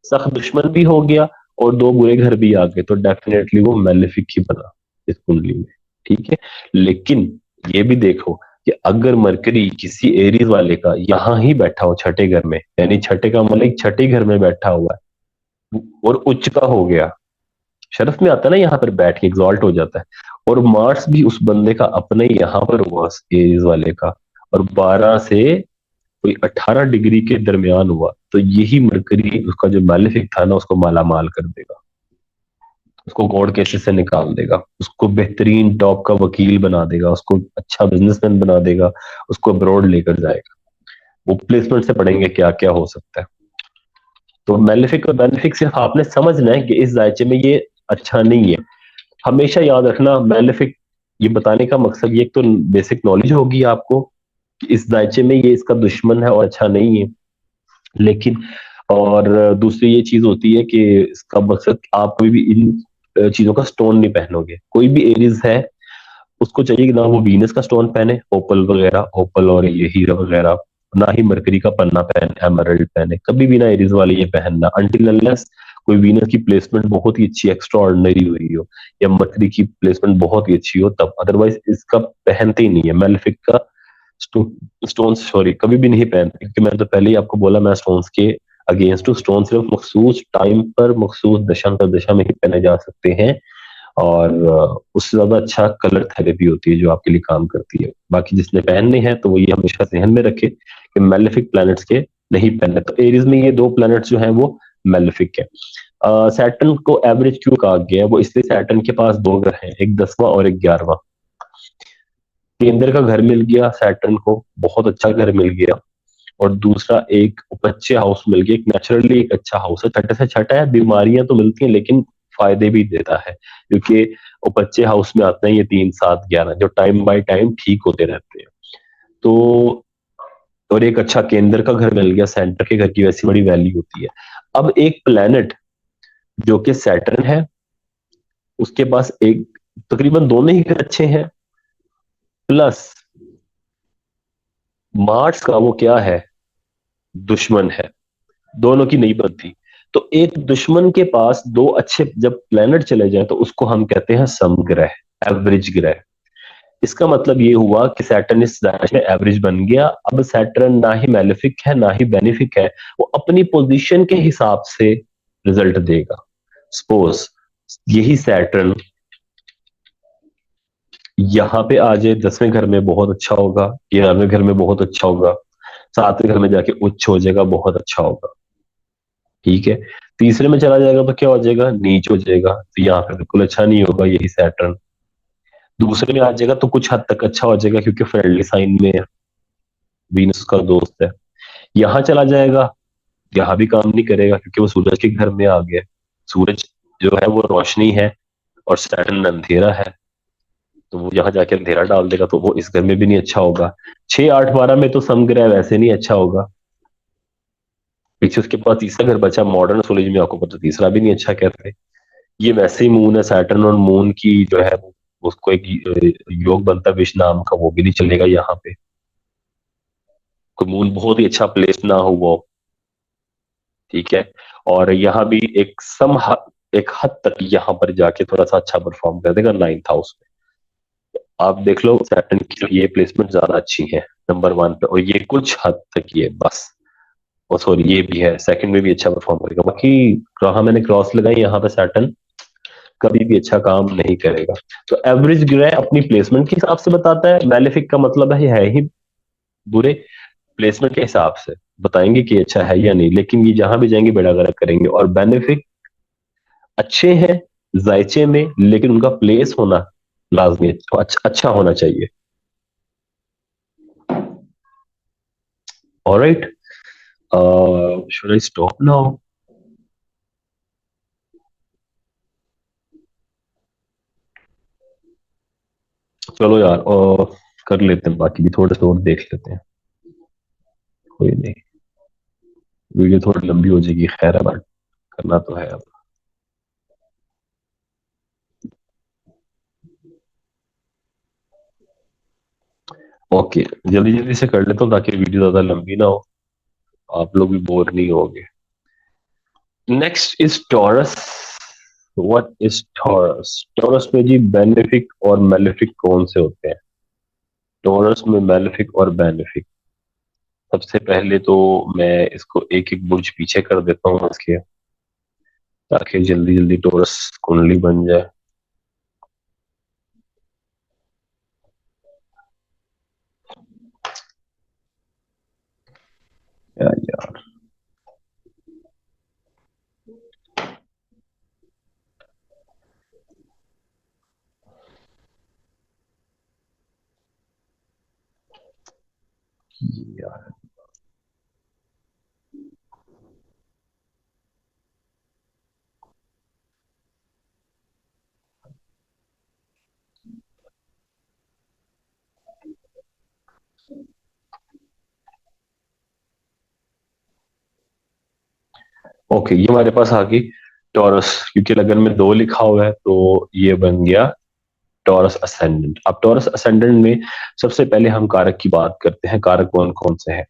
सख्त दुश्मन भी हो गया और दो बुरे घर भी आ गए, तो डेफिनेटली वो मेलेफिक ही बना इस कुंडली में। ठीक है, लेकिन ये भी देखो कि अगर मरकरी किसी एरीज वाले का यहाँ ही बैठा हो छठे घर में, यानी छठे का मतलब छठे घर में बैठा हुआ है और उच्च का हो गया, शरफ में आता है ना, यहाँ पर बैठ के एग्जॉल्ट हो जाता है, और मार्स भी उस बंदे का अपने यहाँ पर हुआ एरीज वाले का, और 12 से कोई 18 डिग्री के दरमियान हुआ, तो यही मरकरी उसका जो मैलेफिक था ना उसको माला माल कर देगा, उसको कोर्ट केसेस से निकाल देगा, उसको बेहतरीन टॉप का वकील बना देगा, उसको अच्छा बिजनेसमैन बना देगा, उसको अब्रॉड लेकर जाएगा। वो प्लेसमेंट से पढ़ेंगे क्या क्या हो सकता है। तो मैलेफिक और बेनिफिक सिर्फ आपने समझना है कि इस जायचे में ये अच्छा नहीं है। हमेशा याद रखना, मैलेफिक ये बताने का मकसद ये, एक तो बेसिक नॉलेज होगी आपको कि इस दायचे में ये इसका दुश्मन है और अच्छा नहीं है, लेकिन और दूसरी ये चीज होती है कि इसका मकसद आप कोई भी इन चीजों का स्टोन नहीं पहनोगे। कोई भी एरीज है उसको चाहिए कि ना वो वीनस का स्टोन पहने, ओपल वगैरह, ओपल और ये हीरा वगैरह, ना ही मरकरी का पन्ना पहने, एमरल्ड पहने, कभी भी ना एरीज वाले ये पहनना, अनटिल अनलेस कोई वीनस की प्लेसमेंट बहुत ही अच्छी एक्स्ट्रा ऑर्डिनरी हुई हो या मरकरी की प्लेसमेंट बहुत ही अच्छी हो तब, अदरवाइज इसका पहनते ही नहीं है मेलेफिक का स्टोन्स, सॉरी, कभी भी नहीं पहनते, क्योंकि मैंने तो पहले ही आपको बोला मैं स्टोन्स के अगेंस्ट हूँ। स्टोन सिर्फ मखसूस टाइम पर मखसूस दशा पर दशा में ही पहने जा सकते हैं, और उससे ज्यादा अच्छा कलर थेरेपी होती है जो आपके लिए काम करती है। बाकी जिसने पहनने हैं तो वो ये हमेशा ध्यान में रखे कि मेलेफिक प्लैनेट्स के नहीं पहनने। तो एरीज में ये दो प्लैनेट्स जो हैं वो मेलेफिक है। सैटर्न को एवरेज क्यों कहा गया है, वो इसलिए सैटर्न के पास दो ग्रह हैं, एक 10वां और एक 11वां। केंद्र का घर मिल गया सैटर्न को, बहुत अच्छा घर मिल गया, और दूसरा एक उपच्य हाउस मिल गया, एक नेचुरली एक अच्छा हाउस है, छठे से छठा है, बीमारियां तो मिलती हैं लेकिन फायदे भी देता है, क्योंकि उपच्य हाउस में आते हैं ये 3, 7, 11 जो टाइम बाय टाइम ठीक होते रहते हैं। तो और एक अच्छा केंद्र का घर मिल गया, सेंटर के घर की वैसी बड़ी वैल्यू होती है। अब एक प्लेनेट जो कि सैटर्न है, उसके पास एक, तकरीबन दोनों ही घर अच्छे हैं, प्लस मार्स का वो क्या है, दुश्मन है, दोनों की नहीं बनती। तो एक दुश्मन के पास दो अच्छे जब प्लेनेट चले जाए तो उसको हम कहते हैं समग्रह, एवरेज ग्रह। इसका मतलब ये हुआ कि सैटर्न इस डायरेक्शन में एवरेज बन गया। अब सैटर्न ना ही मेलेफिक है ना ही बेनिफिक है, वो अपनी पोजीशन के हिसाब से रिजल्ट देगा। सपोज यही सैटर्न यहाँ पे आ जाए 10वें घर में, बहुत अच्छा होगा, 11वें घर में बहुत अच्छा होगा, 7वें घर में जाके उच्च हो जाएगा, बहुत अच्छा होगा। ठीक है, तीसरे में चला जाएगा तो क्या हो जाएगा, नीच हो जाएगा, तो यहाँ पे बिल्कुल अच्छा नहीं होगा यही सैटर्न। दूसरे में आ जाएगा तो कुछ हद तक अच्छा हो जाएगा क्योंकि फ्रेंडली साइन में है, वीनस का दोस्त है। यहाँ चला जाएगा, यहाँ भी काम नहीं करेगा क्योंकि वो सूरज के घर में आ गया। सूरज जो है वो रोशनी है और सैटर्न अंधेरा है, तो वो यहाँ जाके अंधेरा डाल देगा, तो वो इस घर में भी नहीं अच्छा होगा। 6, 8, 12 में तो समग्रह वैसे नहीं अच्छा होगा। पीछे उसके पास तीसरा घर बचा मॉडर्न एस्ट्रोलॉजी में, आपको पता तीसरा भी नहीं अच्छा कहते। ये वैसे ही मून है, सैटर्न और मून की जो है उसको एक योग बनता है विष नाम का, वो भी नहीं चलेगा यहाँ पे। कोई मून बहुत ही अच्छा प्लेस ना हो वो, ठीक है। और यहाँ भी एक हद तक यहाँ पर जाके थोड़ा सा अच्छा परफॉर्म कर देगा 9th हाउस में। आप देख लो सैटर्न की जो ये प्लेसमेंट ज्यादा अच्छी है नंबर 1 पे, और ये कुछ हद तक ये बस, और सॉरी ये भी है सेकंड में भी अच्छा परफॉर्म करेगा। बाकी जहां मैंने क्रॉस लगाई यहाँ पे सैटर्न कभी भी अच्छा काम नहीं करेगा। तो एवरेज ग्रह अपनी प्लेसमेंट के हिसाब से बताता है, मैलेफिक का मतलब है ही बुरे, प्लेसमेंट के हिसाब से बताएंगे कि अच्छा है या नहीं, लेकिन ये जहां भी जाएंगे बेड़ा गर्क करेंगे। और बेनिफिक अच्छे हैं जायचे में, लेकिन उनका प्लेस होना लाजमी अच्छा होना चाहिए। Alright, should I stop now? चलो यार, कर लेते हैं, बाकी भी थोड़े से और देख लेते हैं, कोई नहीं, वीडियो थोड़ी लंबी हो जाएगी, खैर है, बट करना तो है अब। ओके, जल्दी जल्दी से कर लेता हूँ ताकि वीडियो ज्यादा लंबी ना हो, आप लोग भी बोर नहीं होगे। Next is taurus. What is taurus? Taurus में जी बेनिफिक और मेलेफिक कौन से होते हैं? टॉरस में मेलेफिक और बेनिफिक, सबसे पहले तो मैं इसको एक एक बुर्ज पीछे कर देता हूँ इसके, ताकि जल्दी जल्दी टॉरस कुंडली बन जाए। यार, यार ओके, ये हमारे पास आ गई टॉरस, क्योंकि लगन में 2 लिखा हुआ है तो ये बन गया टॉरस असेंडेंट। अब टॉरस असेंडेंट में सबसे पहले हम कारक की बात करते हैं, कारक कौन कौन से हैं।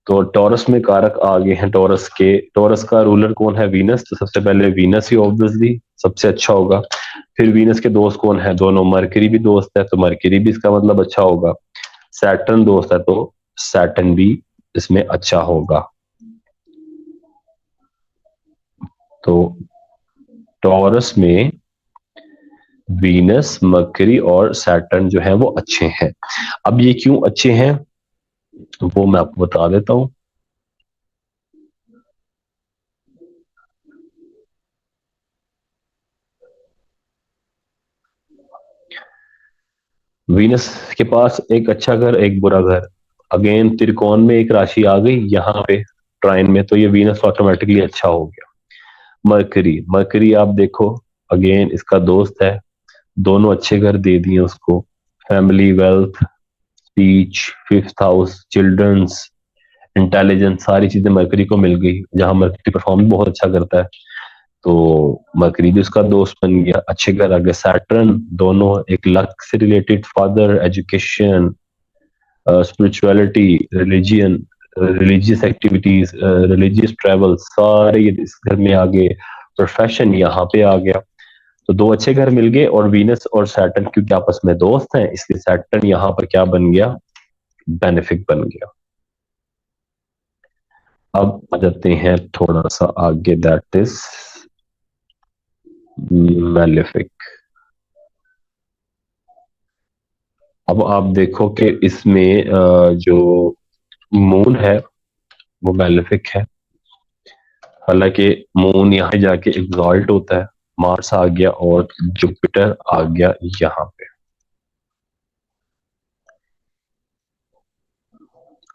तो टॉरस में कारक आ गए हैं टॉरस के, टॉरस का रूलर कौन है? वीनस, तो सबसे पहले वीनस ही ऑब्वियसली सबसे अच्छा होगा। फिर वीनस के दोस्त कौन है? दोनों, मरकरी भी दोस्त है तो मरकरी भी इसका मतलब अच्छा होगा। सैटर्न दोस्त है तो सैटर्न भी इसमें अच्छा होगा। तो टॉरस में वीनस, मरकरी और सैटर्न जो है वो अच्छे हैं। अब ये क्यों अच्छे हैं वो मैं आपको बता देता हूँ। वीनस के पास एक अच्छा घर एक बुरा घर, अगेन त्रिकोण में एक राशि आ गई यहाँ पे ट्राइन में, तो ये वीनस ऑटोमेटिकली अच्छा हो गया। मरकरी, मरकरी आप देखो अगेन इसका दोस्त है, दोनों अच्छे घर दे दिए उसको। Family, wealth, speech, fifth house, childrens, intelligence, सारी चीजें मरकरी को मिल गई, जहां मरकरी परफॉर्म बहुत अच्छा करता है। तो मरकरी भी उसका दोस्त बन गया, अच्छे घर आ गए। सैटर्न, दोनों एक लक से related, father, education, spirituality, religion, religious activities, religious travel, सारे ये इस घर में आ गए। प्रोफेशन यहाँ पे आ गया। तो 2 अच्छे घर मिल गए, और वीनस और सैटर्न क्योंकि आपस में दोस्त हैं इसलिए सैटर्न यहाँ पर क्या बन गया? बेनिफिक बन गया। अब आ जाते हैं थोड़ा सा आगे, दैट इज मेलेफिक। अब आप देखो कि इसमें जो मून है वो मेलेफिक है, हालांकि मून यहाँ जाके एग्जॉल्ट होता है। मार्स आ गया और जुपिटर आ गया यहाँ पे।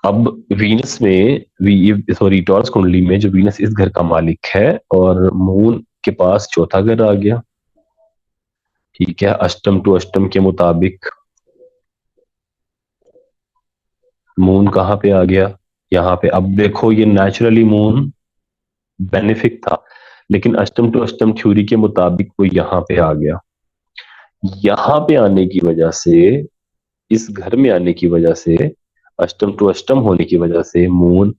अब वीनस में सॉरी टॉरस कुंडली में जो वीनस इस घर का मालिक है, और मून के पास चौथा घर आ गया, ठीक है, अष्टम टू अष्टम के मुताबिक। मून कहाँ पे आ गया? यहाँ पे। अब देखो ये नेचुरली मून बेनिफिक था, लेकिन अष्टम टू अष्टम थ्योरी के मुताबिक वो यहाँ पे आ गया। यहाँ पे आने की वजह से, इस घर में आने की वजह से अष्टम टू अष्टम होने की वजह से मून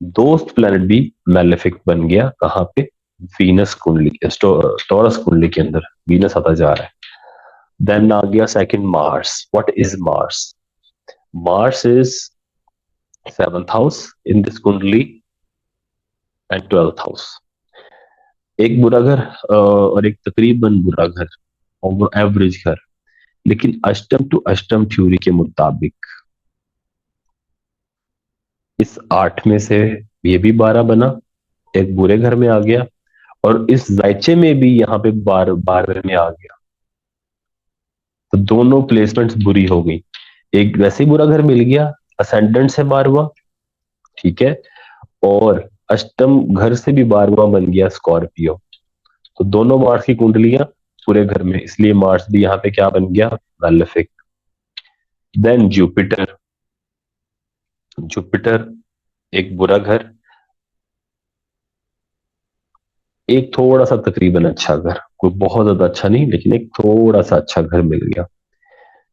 दोस्त प्लेनेट भी मैलेफिक बन गया। कहाँ पे? वीनस कुंडली, टॉरस कुंडली के अंदर वीनस आता जा रहा है। देन आ गया second Mars. What is Mars? Mars is seventh house in this कुंडली एंड 12th हाउस। एक बुरा घर और एक तकरीबन बुरा घर और एवरेज घर। लेकिन अष्टम टू अष्टम थ्योरी के मुताबिक इस 8 में से ये भी 12 बना, एक बुरे घर में आ गया, और इस जायचे में भी यहाँ पे 12 में आ गया। तो दोनों प्लेसमेंट्स बुरी हो गई। एक वैसे ही बुरा घर मिल गया, असेंडेंट से 12वां, ठीक है, और अष्टम घर से भी 12वां बन गया स्कॉर्पियो। तो दोनों मार्स की कुंडलियां पूरे घर में, इसलिए मार्स भी यहाँ पे क्या बन गया? मैलेफिक। Then Jupiter. जुपिटर एक बुरा घर, एक थोड़ा सा तकरीबन अच्छा घर, कोई बहुत ज्यादा अच्छा नहीं लेकिन एक थोड़ा सा अच्छा घर मिल गया।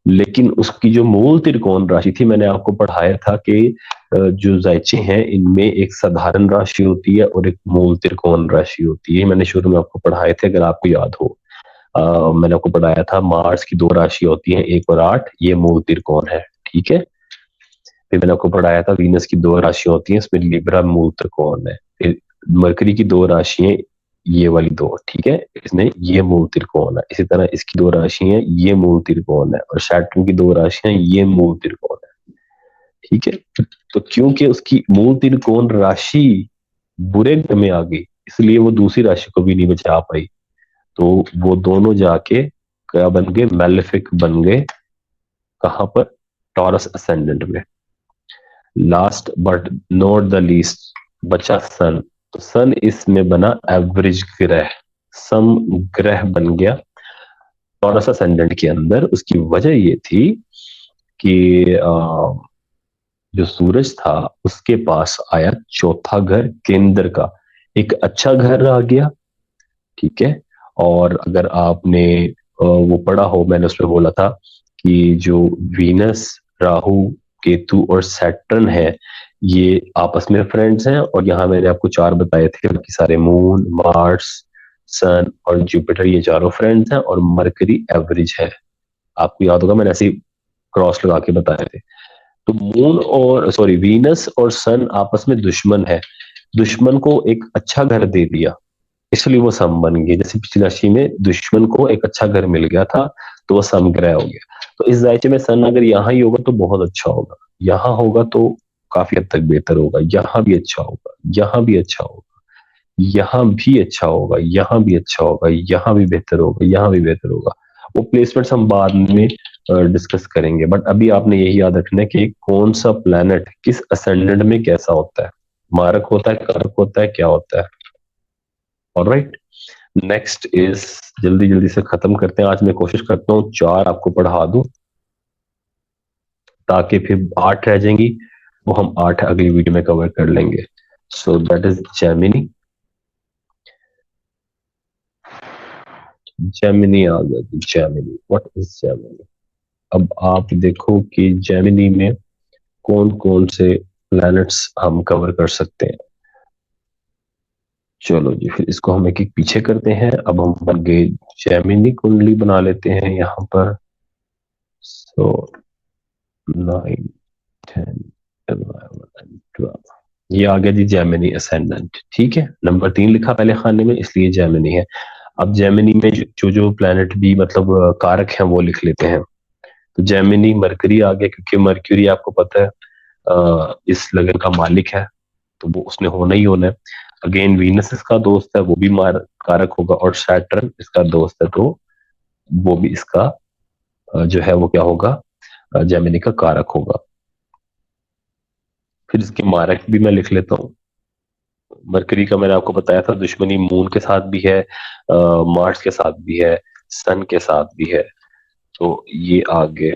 लेकिन उसकी जो मूल त्रिकोण राशि थी, मैंने आपको पढ़ाया था कि जो जायचे हैं इनमें एक साधारण राशि होती है और एक मूल त्रिकोण राशि होती है। मैंने शुरू में आपको पढ़ाए थे, अगर आपको याद हो। मैंने आपको बताया था मार्स की 2 राशि होती हैं, 1 और 8, ये मूल त्रिकोण है, ठीक है। फिर मैंने आपको पढ़ाया था वीनस की 2 राशि होती हैं, इसमें लिब्रा मूल त्रिकोण है। फिर मरकरी की 2 राशियां, ये वाली 2, ठीक है, इसमें ये मूल त्रिकोण है। इसी तरह इसकी 2 राशियां, ये मूल त्रिकोण है, और सैटर्न की 2 राशियां, ये मूल त्रिकोण है, ठीक है। तो क्योंकि उसकी मूल त्रिकोण राशि बुरे घर में आ गई, इसलिए वो दूसरी राशि को भी नहीं बचा पाई। तो वो दोनों जाके क्या बन गए? मैलेफिक बन गए। कहां पर? टॉरस असेंडेंट में। Last but not the least बचा सन। तो सन इसमें बना एवरेज ग्रह, सम ग्रह बन गया टॉरस असेंडेंट के अंदर। उसकी वजह ये थी कि जो सूरज था उसके पास आया चौथा घर केंद्र का, एक अच्छा घर आ गया, ठीक है। और अगर आपने वो पढ़ा हो, मैंने उसमें बोला था कि जो वीनस, राहु, केतु और सैटर्न है, ये आपस में फ्रेंड्स हैं। और यहाँ मैंने आपको 4 बताए थे, बाकी सारे मून, मार्स, सन और जुपिटर, ये चारों फ्रेंड्स हैं, और मरकरी एवरेज है। आपको याद होगा मैंने ऐसे ही क्रॉस लगा के बताए थे। तो मून और सॉरी वीनस और सन आपस में दुश्मन है, दुश्मन को एक अच्छा घर दे दिया, इसलिए वो सम बन गए। जैसे पिछली राशि में दुश्मन को एक अच्छा घर मिल गया था, तो वो समग्रह हो गया। तो इस जायचे में सन अगर यहाँ ही होगा तो बहुत अच्छा होगा, यहाँ होगा तो काफी हद तक बेहतर होगा, यहाँ भी अच्छा होगा, यहाँ भी अच्छा होगा, यहाँ भी अच्छा होगा, यहाँ भी अच्छा होगा, यहाँ भी बेहतर होगा, यहाँ भी बेहतर होगा। वो प्लेसमेंट्स हम बाद में डिस्कस करेंगे, बट अभी आपने यही याद रखना है कि कौन सा प्लैनेट किस असेंडेंट में कैसा होता है, मारक होता है, कारक होता है, क्या होता है। ऑलराइट, नेक्स्ट इज, जल्दी जल्दी से खत्म करते हैं। आज मैं कोशिश करता हूँ 4 आपको पढ़ा दूं, ताकि फिर 8 रह जाएंगी, वो हम 8 अगली वीडियो में कवर कर लेंगे। So that is Gemini. Gemini आ गया जी, जेमिनी। What is Gemini? अब आप देखो कि जेमिनी में कौन कौन से प्लैनेट्स हम कवर कर सकते हैं। चलो जी, फिर इसको हम एक एक पीछे करते हैं। अब हम बन गए, जेमिनी कुंडली बना लेते हैं यहाँ पर। सो 9, 10, 11, 12, ये आ गया जी जेमिनी असेंडेंट, ठीक है। नंबर 3 लिखा पहले खाने में, इसलिए जेमिनी है। अब जेमिनी में जो जो प्लैनेट भी मतलब कारक हैं वो लिख लेते हैं। तो जेमिनी मरकरी आ गया, क्योंकि मरक्यूरी आपको पता है इस लगन का मालिक है, तो वो उसने होना ही होना है। अगेन वीनस इसका दोस्त है, वो भी मार कारक होगा, और सैटर्न इसका दोस्त है, तो वो भी इसका जो है वो क्या होगा? जेमिनी का कारक होगा। फिर इसके मारक भी मैं लिख लेता हूँ। मरकरी का मैंने आपको बताया था, दुश्मनी मून के साथ भी है, मार्स के साथ भी है, सन के साथ भी है। तो ये आगे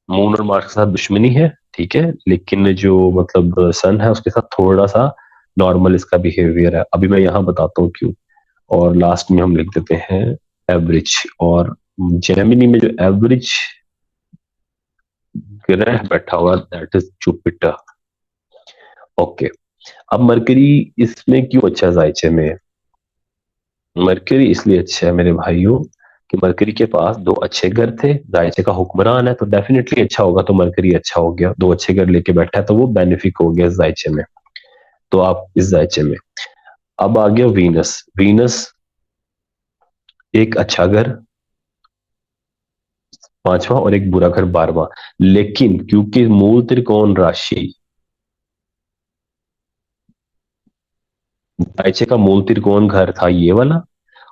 मून और मार्स के साथ दुश्मनी है, ठीक है, लेकिन जो मतलब सन है उसके साथ थोड़ा सा नॉर्मल इसका बिहेवियर है। अभी मैं यहाँ बताता हूँ क्यों। और लास्ट में हम लिख देते हैं एवरेज। और जेमिनी में जो एवरेज ग्रह बैठा हुआ, दैट इज जुपिटर। ओके, अब मरकरी इसमें क्यों अच्छा जायचे में है? मरकरी इसलिए अच्छा है मेरे भाइयों कि मरकरी के पास दो अच्छे घर थे, जायचे का हुक्मरान है तो डेफिनेटली अच्छा होगा, तो मरकरी अच्छा हो गया, दो अच्छे घर लेके बैठा है तो वो बेनिफिक हो गया इस जायचे में। तो आप इस जायचे में, अब आ गया वीनस। वीनस एक अच्छा घर पांचवा और एक बुरा घर बारहवां, लेकिन क्योंकि मूल त्रिकोण राशि, जायचे का मूल त्रिकोण घर था ये वाला,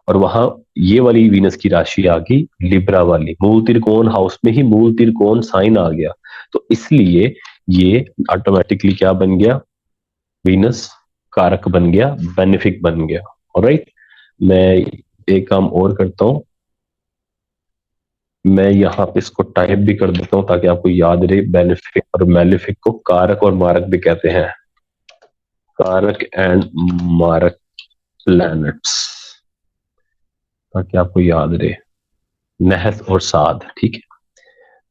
और वहां ये वाली वीनस की राशि आ गई लिब्रा वाली, मूल त्रिकोण हाउस में ही मूल त्रिकोण साइन आ गया, तो इसलिए ये ऑटोमेटिकली क्या बन गया, वीनस कारक बन गया, बेनिफिक बन गया। ऑलराइट, मैं एक काम और करता हूं, मैं यहाँ पे इसको टाइप भी कर देता हूं ताकि आपको याद रहे, बेनिफिक और मेलिफिक को कारक और मारक भी कहते हैं, कारक एंड मारक प्लैनेट्स, ताकि आपको याद रहे, नहस और साध, ठीक है।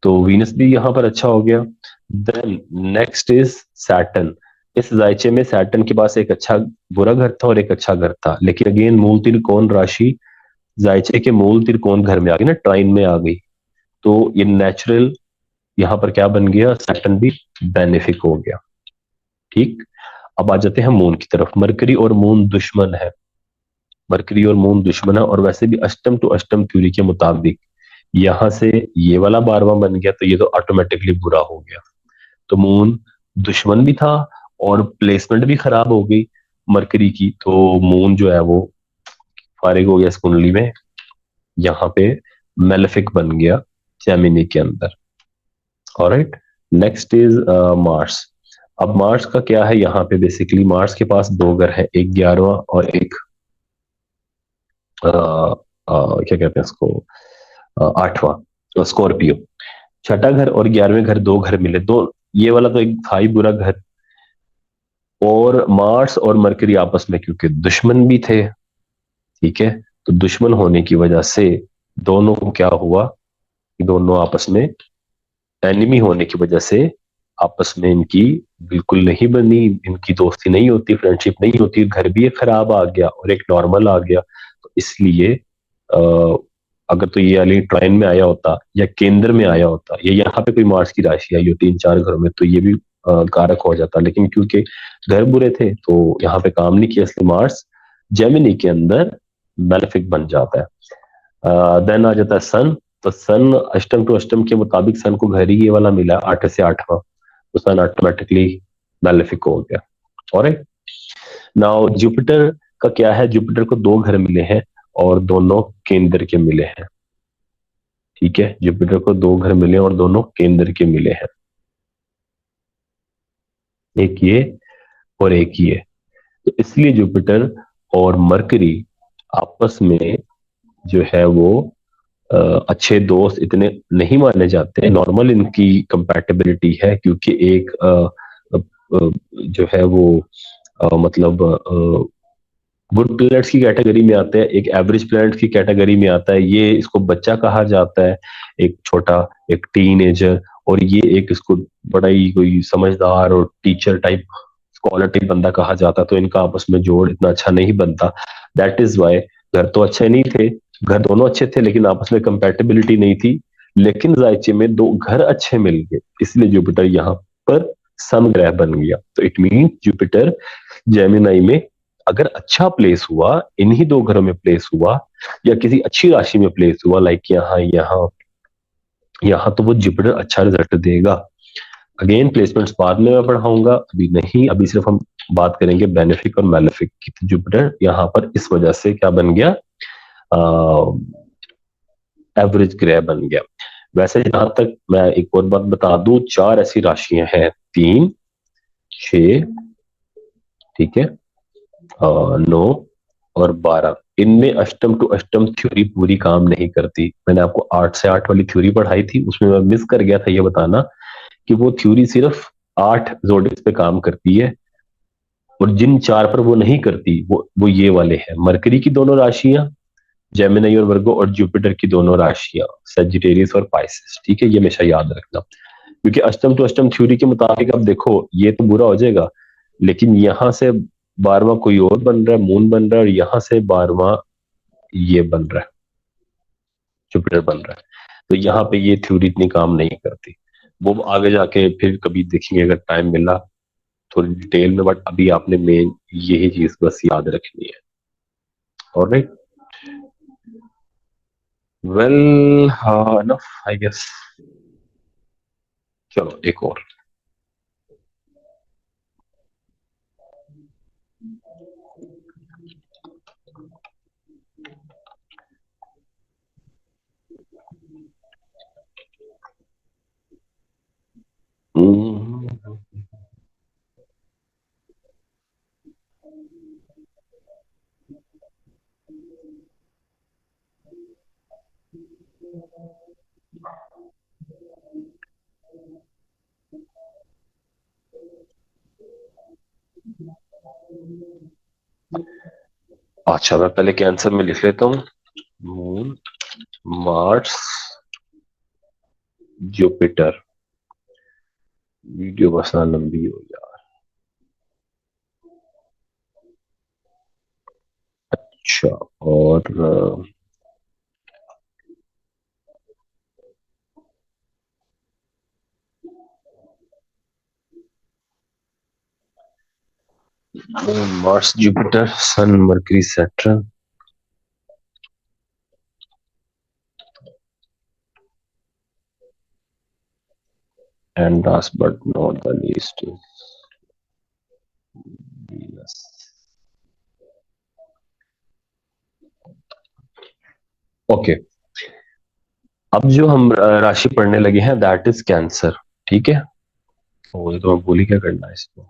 तो वीनस भी यहां पर अच्छा हो गया। Then next is Saturn. इस जायचे में सैटर्न के पास एक अच्छा बुरा घर था और एक अच्छा घर था, लेकिन अगेन मूल त्रिकोण राशि जायचे के मूल त्रिकोण घर में आ गई ना, ट्राइन में आ गई, तो ये नेचुरल यहां पर क्या बन गया, सैटर्न भी बेनिफिक हो गया। ठीक, अब आ जाते हैं मून की तरफ। मरकरी और मून दुश्मन है, मरकरी और मून दुश्मन है, और वैसे भी अष्टम टू अष्टम थ्योरी के मुताबिक यहां से ये वाला बारवा बन गया तो ये तो ऑटोमेटिकली बुरा हो गया, तो मून दुश्मन भी था और प्लेसमेंट भी खराब हो गई मरकरी की, तो मून जो है वो फारिग हो गया इस कुंडली में, यहाँ पे मेलेफिक बन गया जेमिनी के अंदर। Alright, next is Mars. अब मार्स का क्या है, यहाँ पे बेसिकली मार्स के पास दो ग्रह है, एक 11वां और एक क्या कहते हैं इसको, 8वां स्कॉर्पियो। छठा घर और 11वें घर, दो घर मिले, दो ये वाला तो एक था ही बुरा घर, और मार्स और मरकरी आपस में क्योंकि दुश्मन भी थे, ठीक है, तो दुश्मन होने की वजह से दोनों को क्या हुआ, दोनों आपस में एनिमी होने की वजह से आपस में इनकी बिल्कुल नहीं बनी, इनकी दोस्ती नहीं होती, फ्रेंडशिप नहीं होती, घर भी एक खराब आ गया और एक नॉर्मल आ गया, तो इसलिए अगर तो ये वाली ट्राइन में आया होता या केंद्र में आया होता, ये यहाँ पे कोई मार्स की राशि आई होती इन चार घरों में, तो ये भी कारक हो जाता, लेकिन क्योंकि घर बुरे थे तो यहाँ पे काम नहीं किया, इसलिए मार्स जेमिनी के अंदर बेनिफिक बन जाता है। देन आ जाता है सन। तो सन अष्टम टू अष्टम के मुताबिक सन को घर ही ये वाला मिला, 8 से 8वां, तो सन ऑटोमेटिकली बेनिफिक हो गया। और नाउ जुपिटर का क्या है, जुपिटर को दो घर मिले हैं और दोनों केंद्र के मिले हैं, ठीक है, जुपिटर को दो घर मिले और दोनों केंद्र के मिले हैं, एक ये और एक ये, तो इसलिए जुपिटर और मरकरी आपस में जो है वो अच्छे दोस्त इतने नहीं माने जाते, नॉर्मल इनकी कंपैटिबिलिटी है, क्योंकि एक जो है वो मतलब गुड प्लैनेट्स की कैटेगरी में आता है, एक एवरेज प्लैनेट्स की कैटेगरी में आता है, ये इसको बच्चा कहा जाता है, एक छोटा, एक टीनेजर, और ये एक इसको बड़ा ही कोई समझदार और टीचर टाइप स्कॉलर टाइप बंदा कहा जाता, तो इनका आपस में जोड़ इतना अच्छा नहीं बनता। दैट इज वाई घर तो अच्छे नहीं थे, घर दोनों अच्छे थे लेकिन आपस में कंपैटिबिलिटी नहीं थी, लेकिन जायचे में दो घर अच्छे मिल गए, इसलिए जुपिटर यहाँ पर समग्रह बन गया। तो इट मीन जुपिटर जेमिनाई में अगर अच्छा प्लेस हुआ, इन्हीं दो घरों में प्लेस हुआ, या किसी अच्छी राशि में प्लेस हुआ, लाइक यहाँ यहाँ यहाँ, तो वो जुपिटर अच्छा रिजल्ट देगा। अगेन प्लेसमेंट्स बाद में मैं पढ़ाऊंगा, अभी नहीं, अभी सिर्फ हम बात करेंगे बेनिफिक और मेलेफिक की। तो जुपिटर यहाँ पर इस वजह से क्या बन गया, एवरेज ग्रह बन गया। वैसे जहां तक मैं एक और बात बता दूं, चार ऐसी राशियां हैं, 3, 6, ठीक है, 9 और 12, इनमें अष्टम टू अष्टम थ्योरी पूरी काम नहीं करती। मैंने आपको 8 से 8 वाली थ्योरी पढ़ाई थी, उसमें मैं मिस कर गया था ये बताना कि वो थ्योरी सिर्फ 8 जोडिक्स पे काम करती है, और जिन चार पर वो नहीं करती वो ये वाले हैं, मरकरी की दोनों राशियां जेमिनी और वर्गो, और जुपिटर की दोनों राशियां सजिटेरियस और पाइसेस, ठीक है, ये हमेशा याद रखना। क्योंकि अष्टम टू अष्टम थ्योरी के मुताबिक अब देखो ये तो बुरा हो जाएगा, लेकिन यहां से 12वां कोई और बन रहा है, मून बन रहा है, और यहां से 12वां ये बन रहा है, जुपिटर बन रहा है। तो यहाँ पे ये थ्योरी इतनी काम नहीं करती, वो आगे जाके फिर कभी देखेंगे अगर टाइम मिला थोड़ी डिटेल में, बट अभी आपने मेन यही चीज बस याद रखनी है। ऑलराइट, वेल हाँ इनफ आई गेस। चलो एक और। हम्म, अच्छा मैं पहले कैंसर में लिख लेता हूँ, मून, मार्स, जुपिटर। वीडियो बस ना लंबी हो गया। अच्छा, और moon, Mars, Jupiter, sun, Mercury, Saturn, and last but not the least is Venus. Okay, अब जो हम राशि पढ़ने लगे हैं दैट इज कैंसर, ठीक है। तो मैं बोली क्या करना है इसको।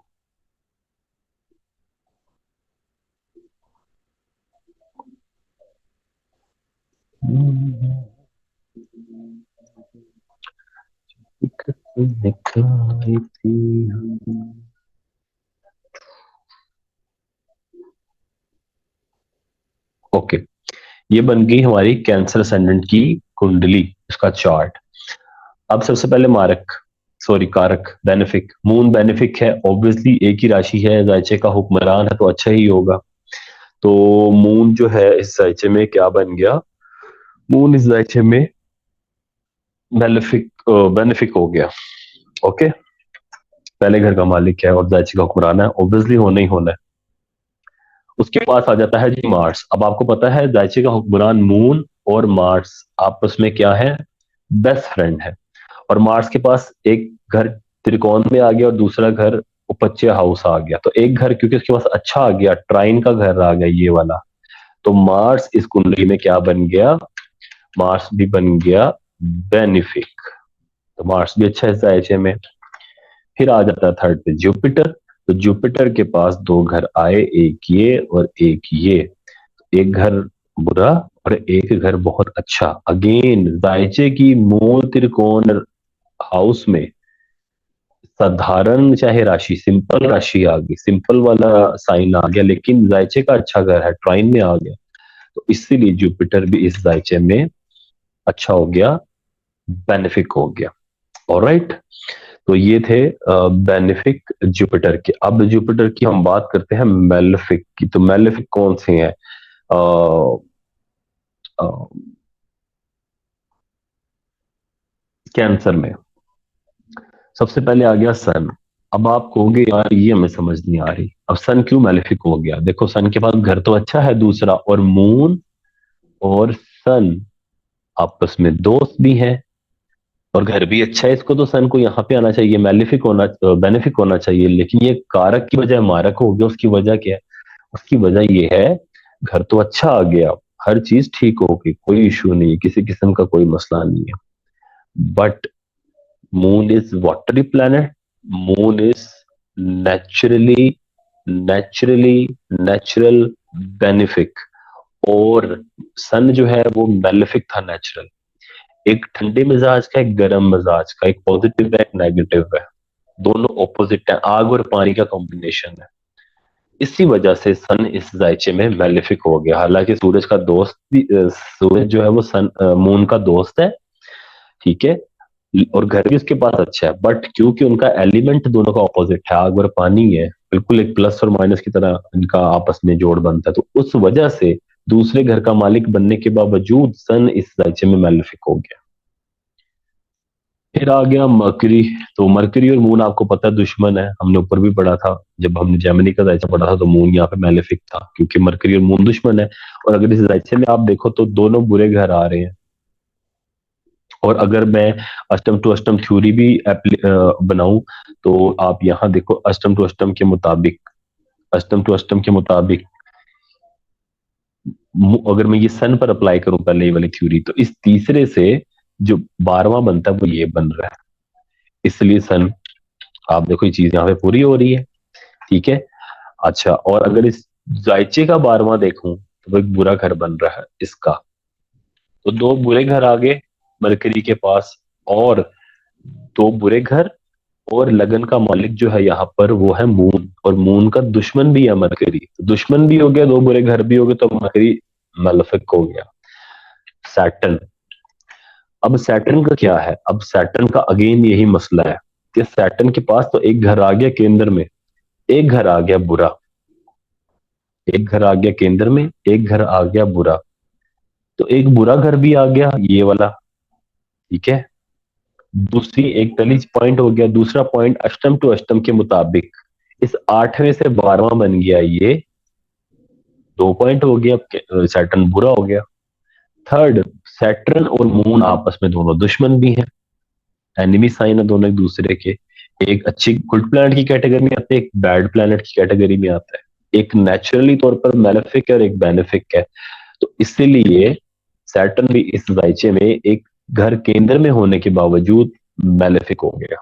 दिखाई थी हम। ओके, ये बन गई हमारी कैंसर असेंडेंट की कुंडली, इसका चार्ट। अब सबसे पहले मारक, सॉरी कारक, बेनिफिक। मून बेनिफिक है, ऑब्वियसली एक ही राशि है, जायचे का हुक्मरान है तो अच्छा ही होगा। तो मून जो है इस जायचे में क्या बन गया, मून इस जायचे में बेनिफिक, बेनिफिक हो गया। ओके, पहले घर का मालिक है और जायचे का हुक्मरान है, ऑब्वियसली होना ही होना है। उसके पास आ जाता है जी मार्स। अब आपको पता है जायचे का हुक्मरान मून और मार्स आपस में क्या है, बेस्ट फ्रेंड है। और मार्स के पास एक घर त्रिकोण में आ गया और दूसरा घर उपच्य हाउस आ गया। तो एक घर क्योंकि उसके पास अच्छा आ गया, ट्राइन का घर आ गया ये वाला, तो मार्स इस कुंडली में क्या बन गया, मार्स भी बन गया बेनिफिक। तो मार्स भी अच्छा है जायचे में। फिर आ जाता है थर्ड पे जुपिटर। तो जुपिटर के पास दो घर आए, एक ये और एक ये। एक घर बुरा और एक घर बहुत अच्छा। अगेन जायचे की मूल त्रिकोण हाउस में साधारण चाहे राशि, सिंपल राशि आ गई, सिंपल वाला साइन आ गया, लेकिन जायचे का अच्छा घर है, ट्राइन में आ गया। तो इसीलिए जुपिटर भी इस जायचे में अच्छा हो गया, बेनिफिक हो गया। ऑलराइट, तो ये थे बेनिफिक जुपिटर के। अब जुपिटर की हम बात करते हैं मेलेफिक की। तो मेलेफिक कौन से हैं, कैंसर में सबसे पहले आ गया सन। अब आप कहोगे यार ये हमें समझ नहीं आ रही, अब सन क्यों मेलेफिक हो गया। देखो सन के पास घर तो अच्छा है दूसरा, और मून और सन आपस में दोस्त भी हैं, और घर भी अच्छा है इसको, तो सन को यहाँ पे आना चाहिए, मेलेफिक होना, बेनिफिक होना चाहिए। लेकिन ये कारक की बजाय मारक हो गया। उसकी वजह क्या है, उसकी वजह ये है घर तो अच्छा आ गया, हर चीज ठीक हो गई, कोई इशू नहीं है, किसी किस्म का कोई मसला नहीं है, but moon is watery planet, moon is naturally naturally natural benefic, और सन जो है वो मेलेफिक था नेचुरल। एक ठंडे मिजाज का, एक गर्म मिजाज का, एक पॉजिटिव है, एक नेगेटिव है, दोनों ऑपोजिट है, आग और पानी का कॉम्बिनेशन है। इसी वजह से सन इस जायचे में मेलेफिक हो गया। हालांकि सूरज का दोस्त भी सूरज जो है वो सन मून का दोस्त है, ठीक है, और घर भी उसके पास अच्छा है, बट क्योंकि उनका एलिमेंट दोनों का ऑपोजिट है, आग और पानी है, बिल्कुल एक प्लस और माइनस की तरह इनका आपस में जोड़ बनता है, तो उस वजह से दूसरे घर का मालिक बनने के बावजूद सन इस राज्य में मैलेफिक हो गया। फिर आ गया मरकरी। तो मरकरी और मून आपको पता है दुश्मन है, हमने ऊपर भी पढ़ा था, जब हमने जेमिनी का जायचा पढ़ा था तो मून यहाँ पे मैलेफिक था क्योंकि मरकरी और मून दुश्मन है। और अगर इस जायचे में आप देखो तो दोनों बुरे घर आ रहे हैं। और अगर मैं अष्टम टू अष्टम थ्योरी भी बनाऊं तो आप यहाँ देखो, अष्टम टू अष्टम के मुताबिक, अष्टम टू अष्टम के मुताबिक अगर मैं ये सन पर अप्लाई करूं पहले ये वाली थ्योरी, तो इस तीसरे से जो 12वां बनता है वो ये बन रहा है, इसलिए सन, आप देखो ये चीज यहाँ पे पूरी हो रही है। ठीक है। अच्छा, और अगर इस जायचे का 12वां देखूं तो वो एक बुरा घर बन रहा है इसका, तो दो बुरे घर आ गए मरकरी के पास, और दो बुरे घर, और लगन का मालिक जो है यहाँ पर वो है मून, और मून का दुश्मन भी है मरकरी, तो दुश्मन भी हो गया, दो बुरे घर भी हो गए, तो मरकरी मेलेफिक हो गया। सैटर्न, अब सैटर्न का क्या है, अब सैटर्न का अगेन यही मसला है कि सैटर्न के पास तो एक घर आ गया केंद्र में, एक घर आ गया बुरा, एक घर आ गया केंद्र में, एक घर आ गया बुरा, तो एक बुरा घर भी आ गया ये वाला। ठीक है। दूसरी एक पहली पॉइंट हो गया, दूसरा पॉइंट अष्टम टू अष्टम के मुताबिक इस 8वें से 12वां बन गया ये, 2 पॉइंट हो गया, सैटर्न बुरा हो गया। थर्ड, सैटर्न और मून आपस में दोनों दुश्मन भी हैं, एनिमी साइन है दोनों एक दूसरे के, एक अच्छी गुड प्लैनेट की कैटेगरी में आते हैं, एक बैड प्लैनेट की कैटेगरी में आता है, एक नेचुरली तौर पर मेलेफिक है और एक बेनिफिक है। तो इसीलिए सैटर्न भी इस जायचे में एक घर केंद्र में होने के बावजूद मेलेफिक हो गया।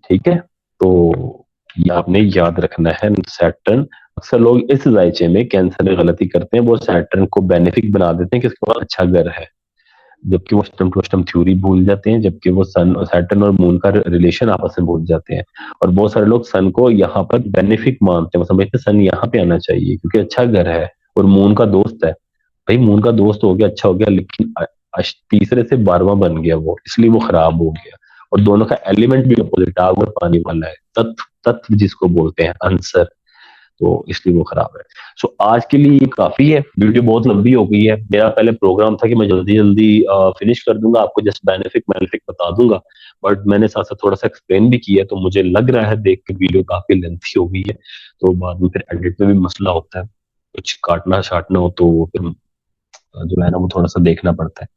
ठीक है। तो ये आपने याद रखना है। सैटर्न, अक्सर लोग इस जायचे में कैंसर में गलती करते हैं, वो सैटर्न को बेनिफिक बना देते हैं कि उसके पास अच्छा घर है, जबकि वो अष्टम टू अष्टम थ्योरी भूल जाते हैं, जबकि वो सन और सैटर्न और मून का रिलेशन आपस में भूल जाते हैं। और बहुत सारे लोग सन को यहाँ पर बेनिफिक मानते हैं, वो समझते हैं सन यहाँ पे आना चाहिए क्योंकि अच्छा घर है और मून का दोस्त है। भाई मून का दोस्त हो गया, अच्छा हो गया, लेकिन तीसरे से 12वां बन गया वो, इसलिए वो खराब हो गया। और दोनों का एलिमेंट भी अपोजिट, आग और पानी वाला है, तत्व, तत्व जिसको बोलते हैं, आंसर, तो इसलिए वो खराब है। सो आज के लिए ये काफी है, वीडियो बहुत लंबी हो गई है, मेरा पहले प्रोग्राम था कि मैं जल्दी जल्दी फिनिश कर दूंगा, आपको जस्ट बेनिफिक मेलेफिक बता दूंगा, बट मैंने साथ साथ थोड़ा सा एक्सप्लेन भी किया, तो मुझे लग रहा है देख के वीडियो काफी लेंथी हो गई है, तो बाद में फिर एडिट में भी मसला होता है, कुछ काटना छाटना हो तो फिर जो है ना वो थोड़ा सा देखना पड़ता है।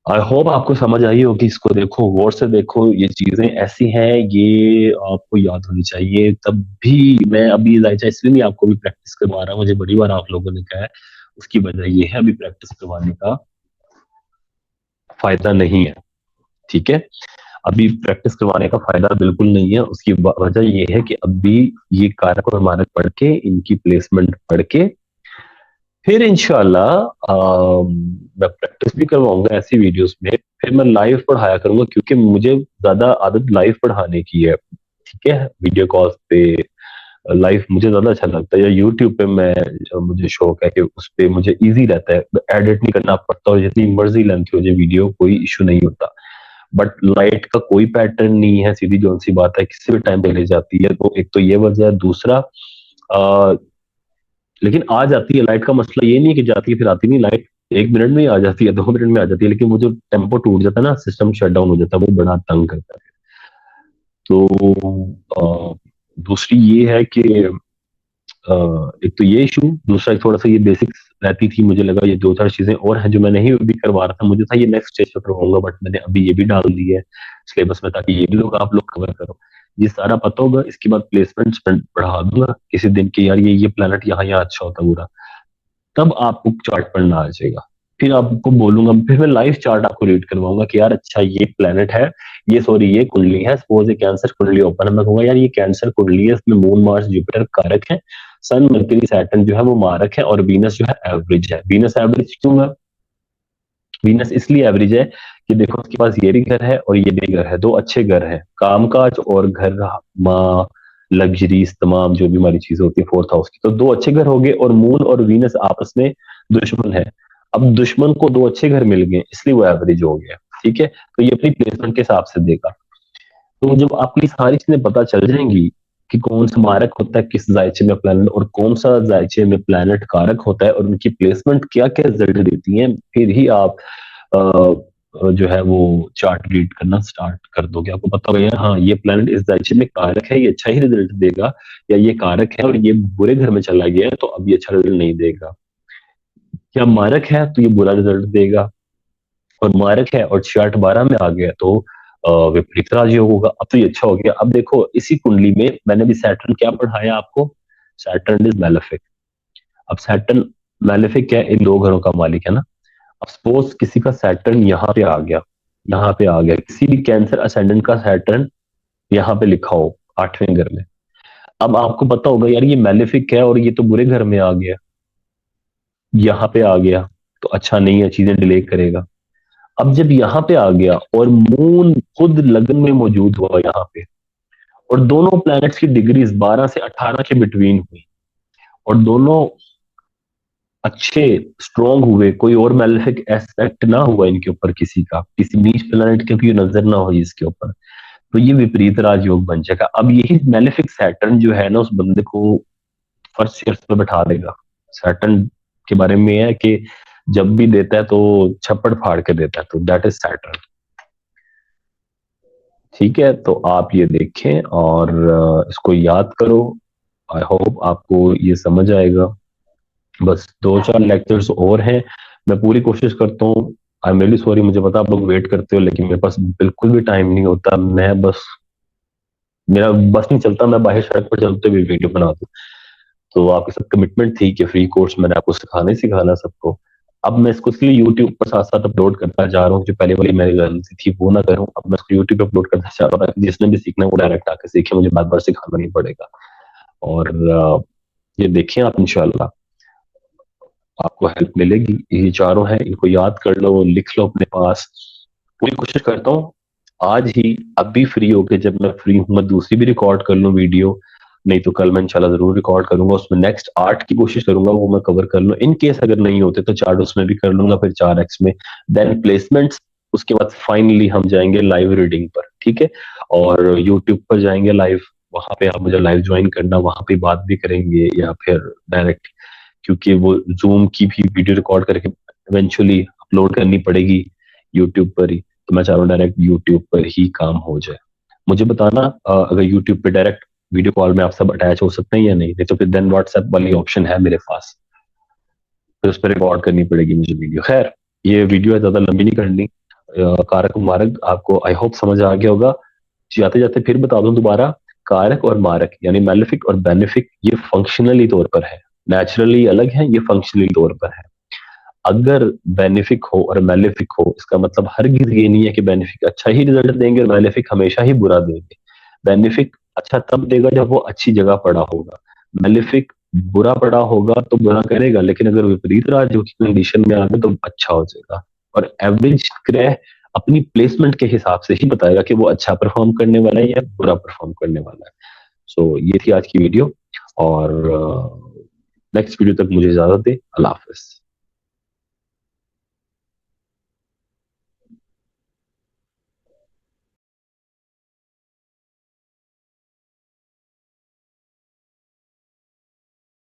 आई होप आपको समझ आई होगी, इसको देखो, गौर से देखो, ये चीजें ऐसी हैं, ये आपको याद होनी चाहिए। तब भी मैं अभी जायचा इसलिए नहीं आपको भी प्रैक्टिस करवा रहा, मुझे बड़ी बार आप लोगों ने कहा है, उसकी वजह ये है अभी प्रैक्टिस करवाने का फायदा नहीं है। ठीक है। अभी प्रैक्टिस करवाने का फायदा बिल्कुल नहीं है, उसकी वजह ये है कि अभी ये कारक और मानक पढ़ के, इनकी प्लेसमेंट पढ़ के, फिर इंशाल्लाह मैं प्रैक्टिस भी करवाऊंगा ऐसी वीडियोस में, फिर मैं लाइव पढ़ाया करूंगा क्योंकि मुझे ज्यादा आदत लाइव पढ़ाने की है। ठीक है। वीडियो कॉल पे लाइव मुझे ज्यादा अच्छा लगता है, या यूट्यूब पे मैं, मुझे शौक है कि उस पे मुझे इजी रहता है, एडिट नहीं करना पड़ता, और जितनी मर्जी लेंथ हो जाए वीडियो कोई इशू नहीं होता। बट लाइट का कोई पैटर्न नहीं है, सीधी जो सी बात है, किसी भी टाइम पे ले जाती है, तो एक तो ये वजह है। दूसरा, लेकिन आ जाती है लाइट, का मसला ये नहीं है कि जाती है फिर आती नहीं लाइट, 1 मिनट में ही आ जाती है, 2 मिनट में आ जाती है, लेकिन वो जो टेम्पो टूट जाता है ना, सिस्टम शट डाउन हो जाता है, वो बड़ा तंग करता है। तो दूसरी ये है कि एक तो ये इशू, दूसरा थोड़ा सा ये बेसिक्स रहती थी, मुझे लगा ये दो चार चीजें और हैं जो मैं नहीं भी करवा रहा था, मुझे था ये नेक्स्ट स्टेज पर करवाऊंगा, बट मैंने अभी ये भी डाल दी है सिलेबस में, ताकि ये भी लोग आप लोग कवर करो, ये सारा पता होगा। इसके बाद प्लेसमेंट बढ़ा दूंगा किसी दिन के, यार ये प्लानट यहाँ यहाँ अच्छा होता पूरा, तब आपको चार्ट पढ़ना आ जाएगा, फिर आपको बोलूंगा, फिर मैं लाइव चार्ट आपको रीड करवाऊंगा कि यार अच्छा ये प्लेनेट है, ये सॉरी ये कुंडली है, सपोज ये कैंसर कुंडली ओपन है, मैं कहूंगा यार ये कैंसर कुंडली है, इसमें मून मार्स जुपिटर कारक है, सन मरकरी सैटर्न जो है वो मारक है, और वीनस जो है एवरेज है। वीनस एवरेज क्यों है? वीनस इसलिए एवरेज है कि देखो उसके पास ये भी घर है और ये भी घर है, दो अच्छे घर हैं, कामकाज और घर, माँ, लग्जरीज, तमाम जो भी हमारी चीजें होती है फोर्थ हाउस की, तो दो अच्छे घर हो गए, और मून और वीनस आपस में दुश्मन है। अब दुश्मन को दो अच्छे घर मिल गए, इसलिए वो एवरेज हो गया। ठीक है, तो ये अपनी प्लेसमेंट के हिसाब से देगा। तो जब आपको ये सारी चीजें पता चल जाएंगी कि कौन सा मारक होता है किस जायचे में प्लैनेट, और कौन सा जायचे में प्लैनेट कारक होता है, और उनकी प्लेसमेंट क्या क्या रिजल्ट देती है, फिर ही आप जो है वो चार्ट रीड करना स्टार्ट कर दोगे। आपको पता होगा यार, हाँ ये प्लैनेट इस दायित्व में कारक है, ये अच्छा ही रिजल्ट देगा, या ये कारक है और ये बुरे घर में चला गया है तो अब ये अच्छा रिजल्ट नहीं देगा, या मारक है तो ये बुरा रिजल्ट देगा, और मारक है और चार्ट 12 में आ गया तो विपरीत राजयोग होगा। अब तो ये अच्छा हो गया। अब देखो इसी कुंडली में मैंने भी सैटर्न क्या पढ़ाया आपको, सैटर्न इज मैलेफिक। अब सैटर्न मैलेफिक क्या है, इन दो घरों का मालिक है ना। अब सपोज किसी का सैटर्न यहाँ पे आ गया, यहाँ पे आ गया, किसी भी कैंसर असेंडेंट का सैटर्न यहाँ पे लिखा हो 8वें घर में। अब आपको पता होगा यार ये मैलेफिक है और ये तो बुरे घर में आ गया, यहाँ पे आ गया तो अच्छा नहीं है, चीजें डिले करेगा। अब जब यहाँ पे आ गया और मून खुद लगन में मौजूद हुआ यहाँ पे, और दोनों प्लैनेट्स की डिग्रीज 12 से 18 के बिटवीन हुई, और दोनों अच्छे स्ट्रोंग हुए, कोई और मैलेफिक एस्पेक्ट ना हुआ इनके ऊपर किसी का, किसी नीच प्लैनेट की कोई नजर ना हुई इसके ऊपर, तो ये विपरीत राजयोग बन जाएगा। अब यही मैलेफिक सैटर्न जो है ना उस बंदे को फर्स्ट ईयर पे बैठा देगा। सैटर्न के बारे में है कि जब भी देता है तो छप्पड़ फाड़ के देता है, तो दैट इज सैटर्न। ठीक है, तो आप ये देखें और इसको याद करो। आई होप आपको ये समझ आएगा। बस 2-4 लेक्चर्स और हैं, मैं पूरी कोशिश करता हूँ। आई एम रियली सॉरी, मुझे पता आप लोग वेट करते हो, लेकिन मेरे पास बिल्कुल भी टाइम नहीं होता। मैं बस, मेरा बस नहीं चलता, मैं बाहर सड़क पर चलते हुए वीडियो बना दूं। तो आपके साथ कमिटमेंट थी कि फ्री कोर्स मैंने आपको सिखाना ही सिखाना सबको। अब मैं इसको इसलिए यूट्यूब पर साथ साथ अपलोड करता जा रहा हूँ, जो पहले वाली मेरी गलती थी वो ना करूँ। अब मैं इसको यूट्यूब पे अपलोड करता जा रहा हूँ, जिसने भी सीखना है वो डायरेक्ट आके सीखे, मुझे बार बार सिखाना नहीं पड़ेगा। और ये देखें आप, इंशाल्लाह आपको हेल्प मिलेगी। ये चारों हैं, इनको याद कर लो, लिख लो अपने पास। पूरी कोशिश करता हूँ आज ही, अभी फ्री होके, जब मैं फ्री हूँ मैं दूसरी भी रिकॉर्ड कर लूँ वीडियो, नहीं तो कल मैं इंशाल्लाह जरूर रिकॉर्ड करूंगा। उसमें नेक्स्ट 8 की कोशिश करूंगा वो मैं कवर कर लूँ। इन केस अगर नहीं होते तो चार्ट उसमें भी कर लूंगा, फिर 4x में, देन प्लेसमेंट्स। उसके बाद फाइनली हम जाएंगे लाइव रीडिंग पर, ठीक है। और यूट्यूब पर जाएंगे लाइव, वहां पे आप मुझे लाइव ज्वाइन करना, वहां पे बात भी करेंगे या फिर डायरेक्ट, क्योंकि वो जूम की भी वीडियो रिकॉर्ड करके इवेंचुअली अपलोड करनी पड़ेगी यूट्यूब पर ही। तो मैं चाह रहा हूँ डायरेक्ट यूट्यूब पर ही काम हो जाए। मुझे बताना अगर यूट्यूब पे डायरेक्ट वीडियो कॉल में आप सब अटैच हो सकते हैं या नहीं, नहीं तो फिर देन व्हाट्सएप वाली ऑप्शन है मेरे पास, फिर उस पर रिकॉर्ड करनी पड़ेगी मुझे वीडियो। खैर, ये वीडियो है, ज्यादा लंबी नहीं करनी। कारक मारक आपको आई होप समझ आ गया होगा। जाते जाते फिर बता दूं दोबारा, कारक और मारक यानी मैलेफिक और बेनिफिक ये फंक्शनली तौर पर है, नेचुरली अलग है, ये फंक्शनली तौर पर है। अगर बेनिफिक हो और मैलेफिक हो, इसका मतलब हरगिज ये नहीं है कि बेनिफिक अच्छा ही रिजल्ट देंगे और मैलेफिक हमेशा ही बुरा देंगे। बेनिफिक अच्छा तब देगा जब वो अच्छी जगह पड़ा होगा, मैलेफिक बुरा पड़ा होगा तो बुरा करेगा, लेकिन अगर विपरीत राजयोग की कंडीशन में आ गया तो अच्छा हो जाएगा। और एवरेज ग्रह अपनी प्लेसमेंट के हिसाब से ही बताएगा कि वो अच्छा परफॉर्म करने वाला है या बुरा परफॉर्म करने वाला है। सो ये थी आज की वीडियो, और नेक्स्ट वीडियो तक मुझे इजाजत दे। अल्लाह हाफिज।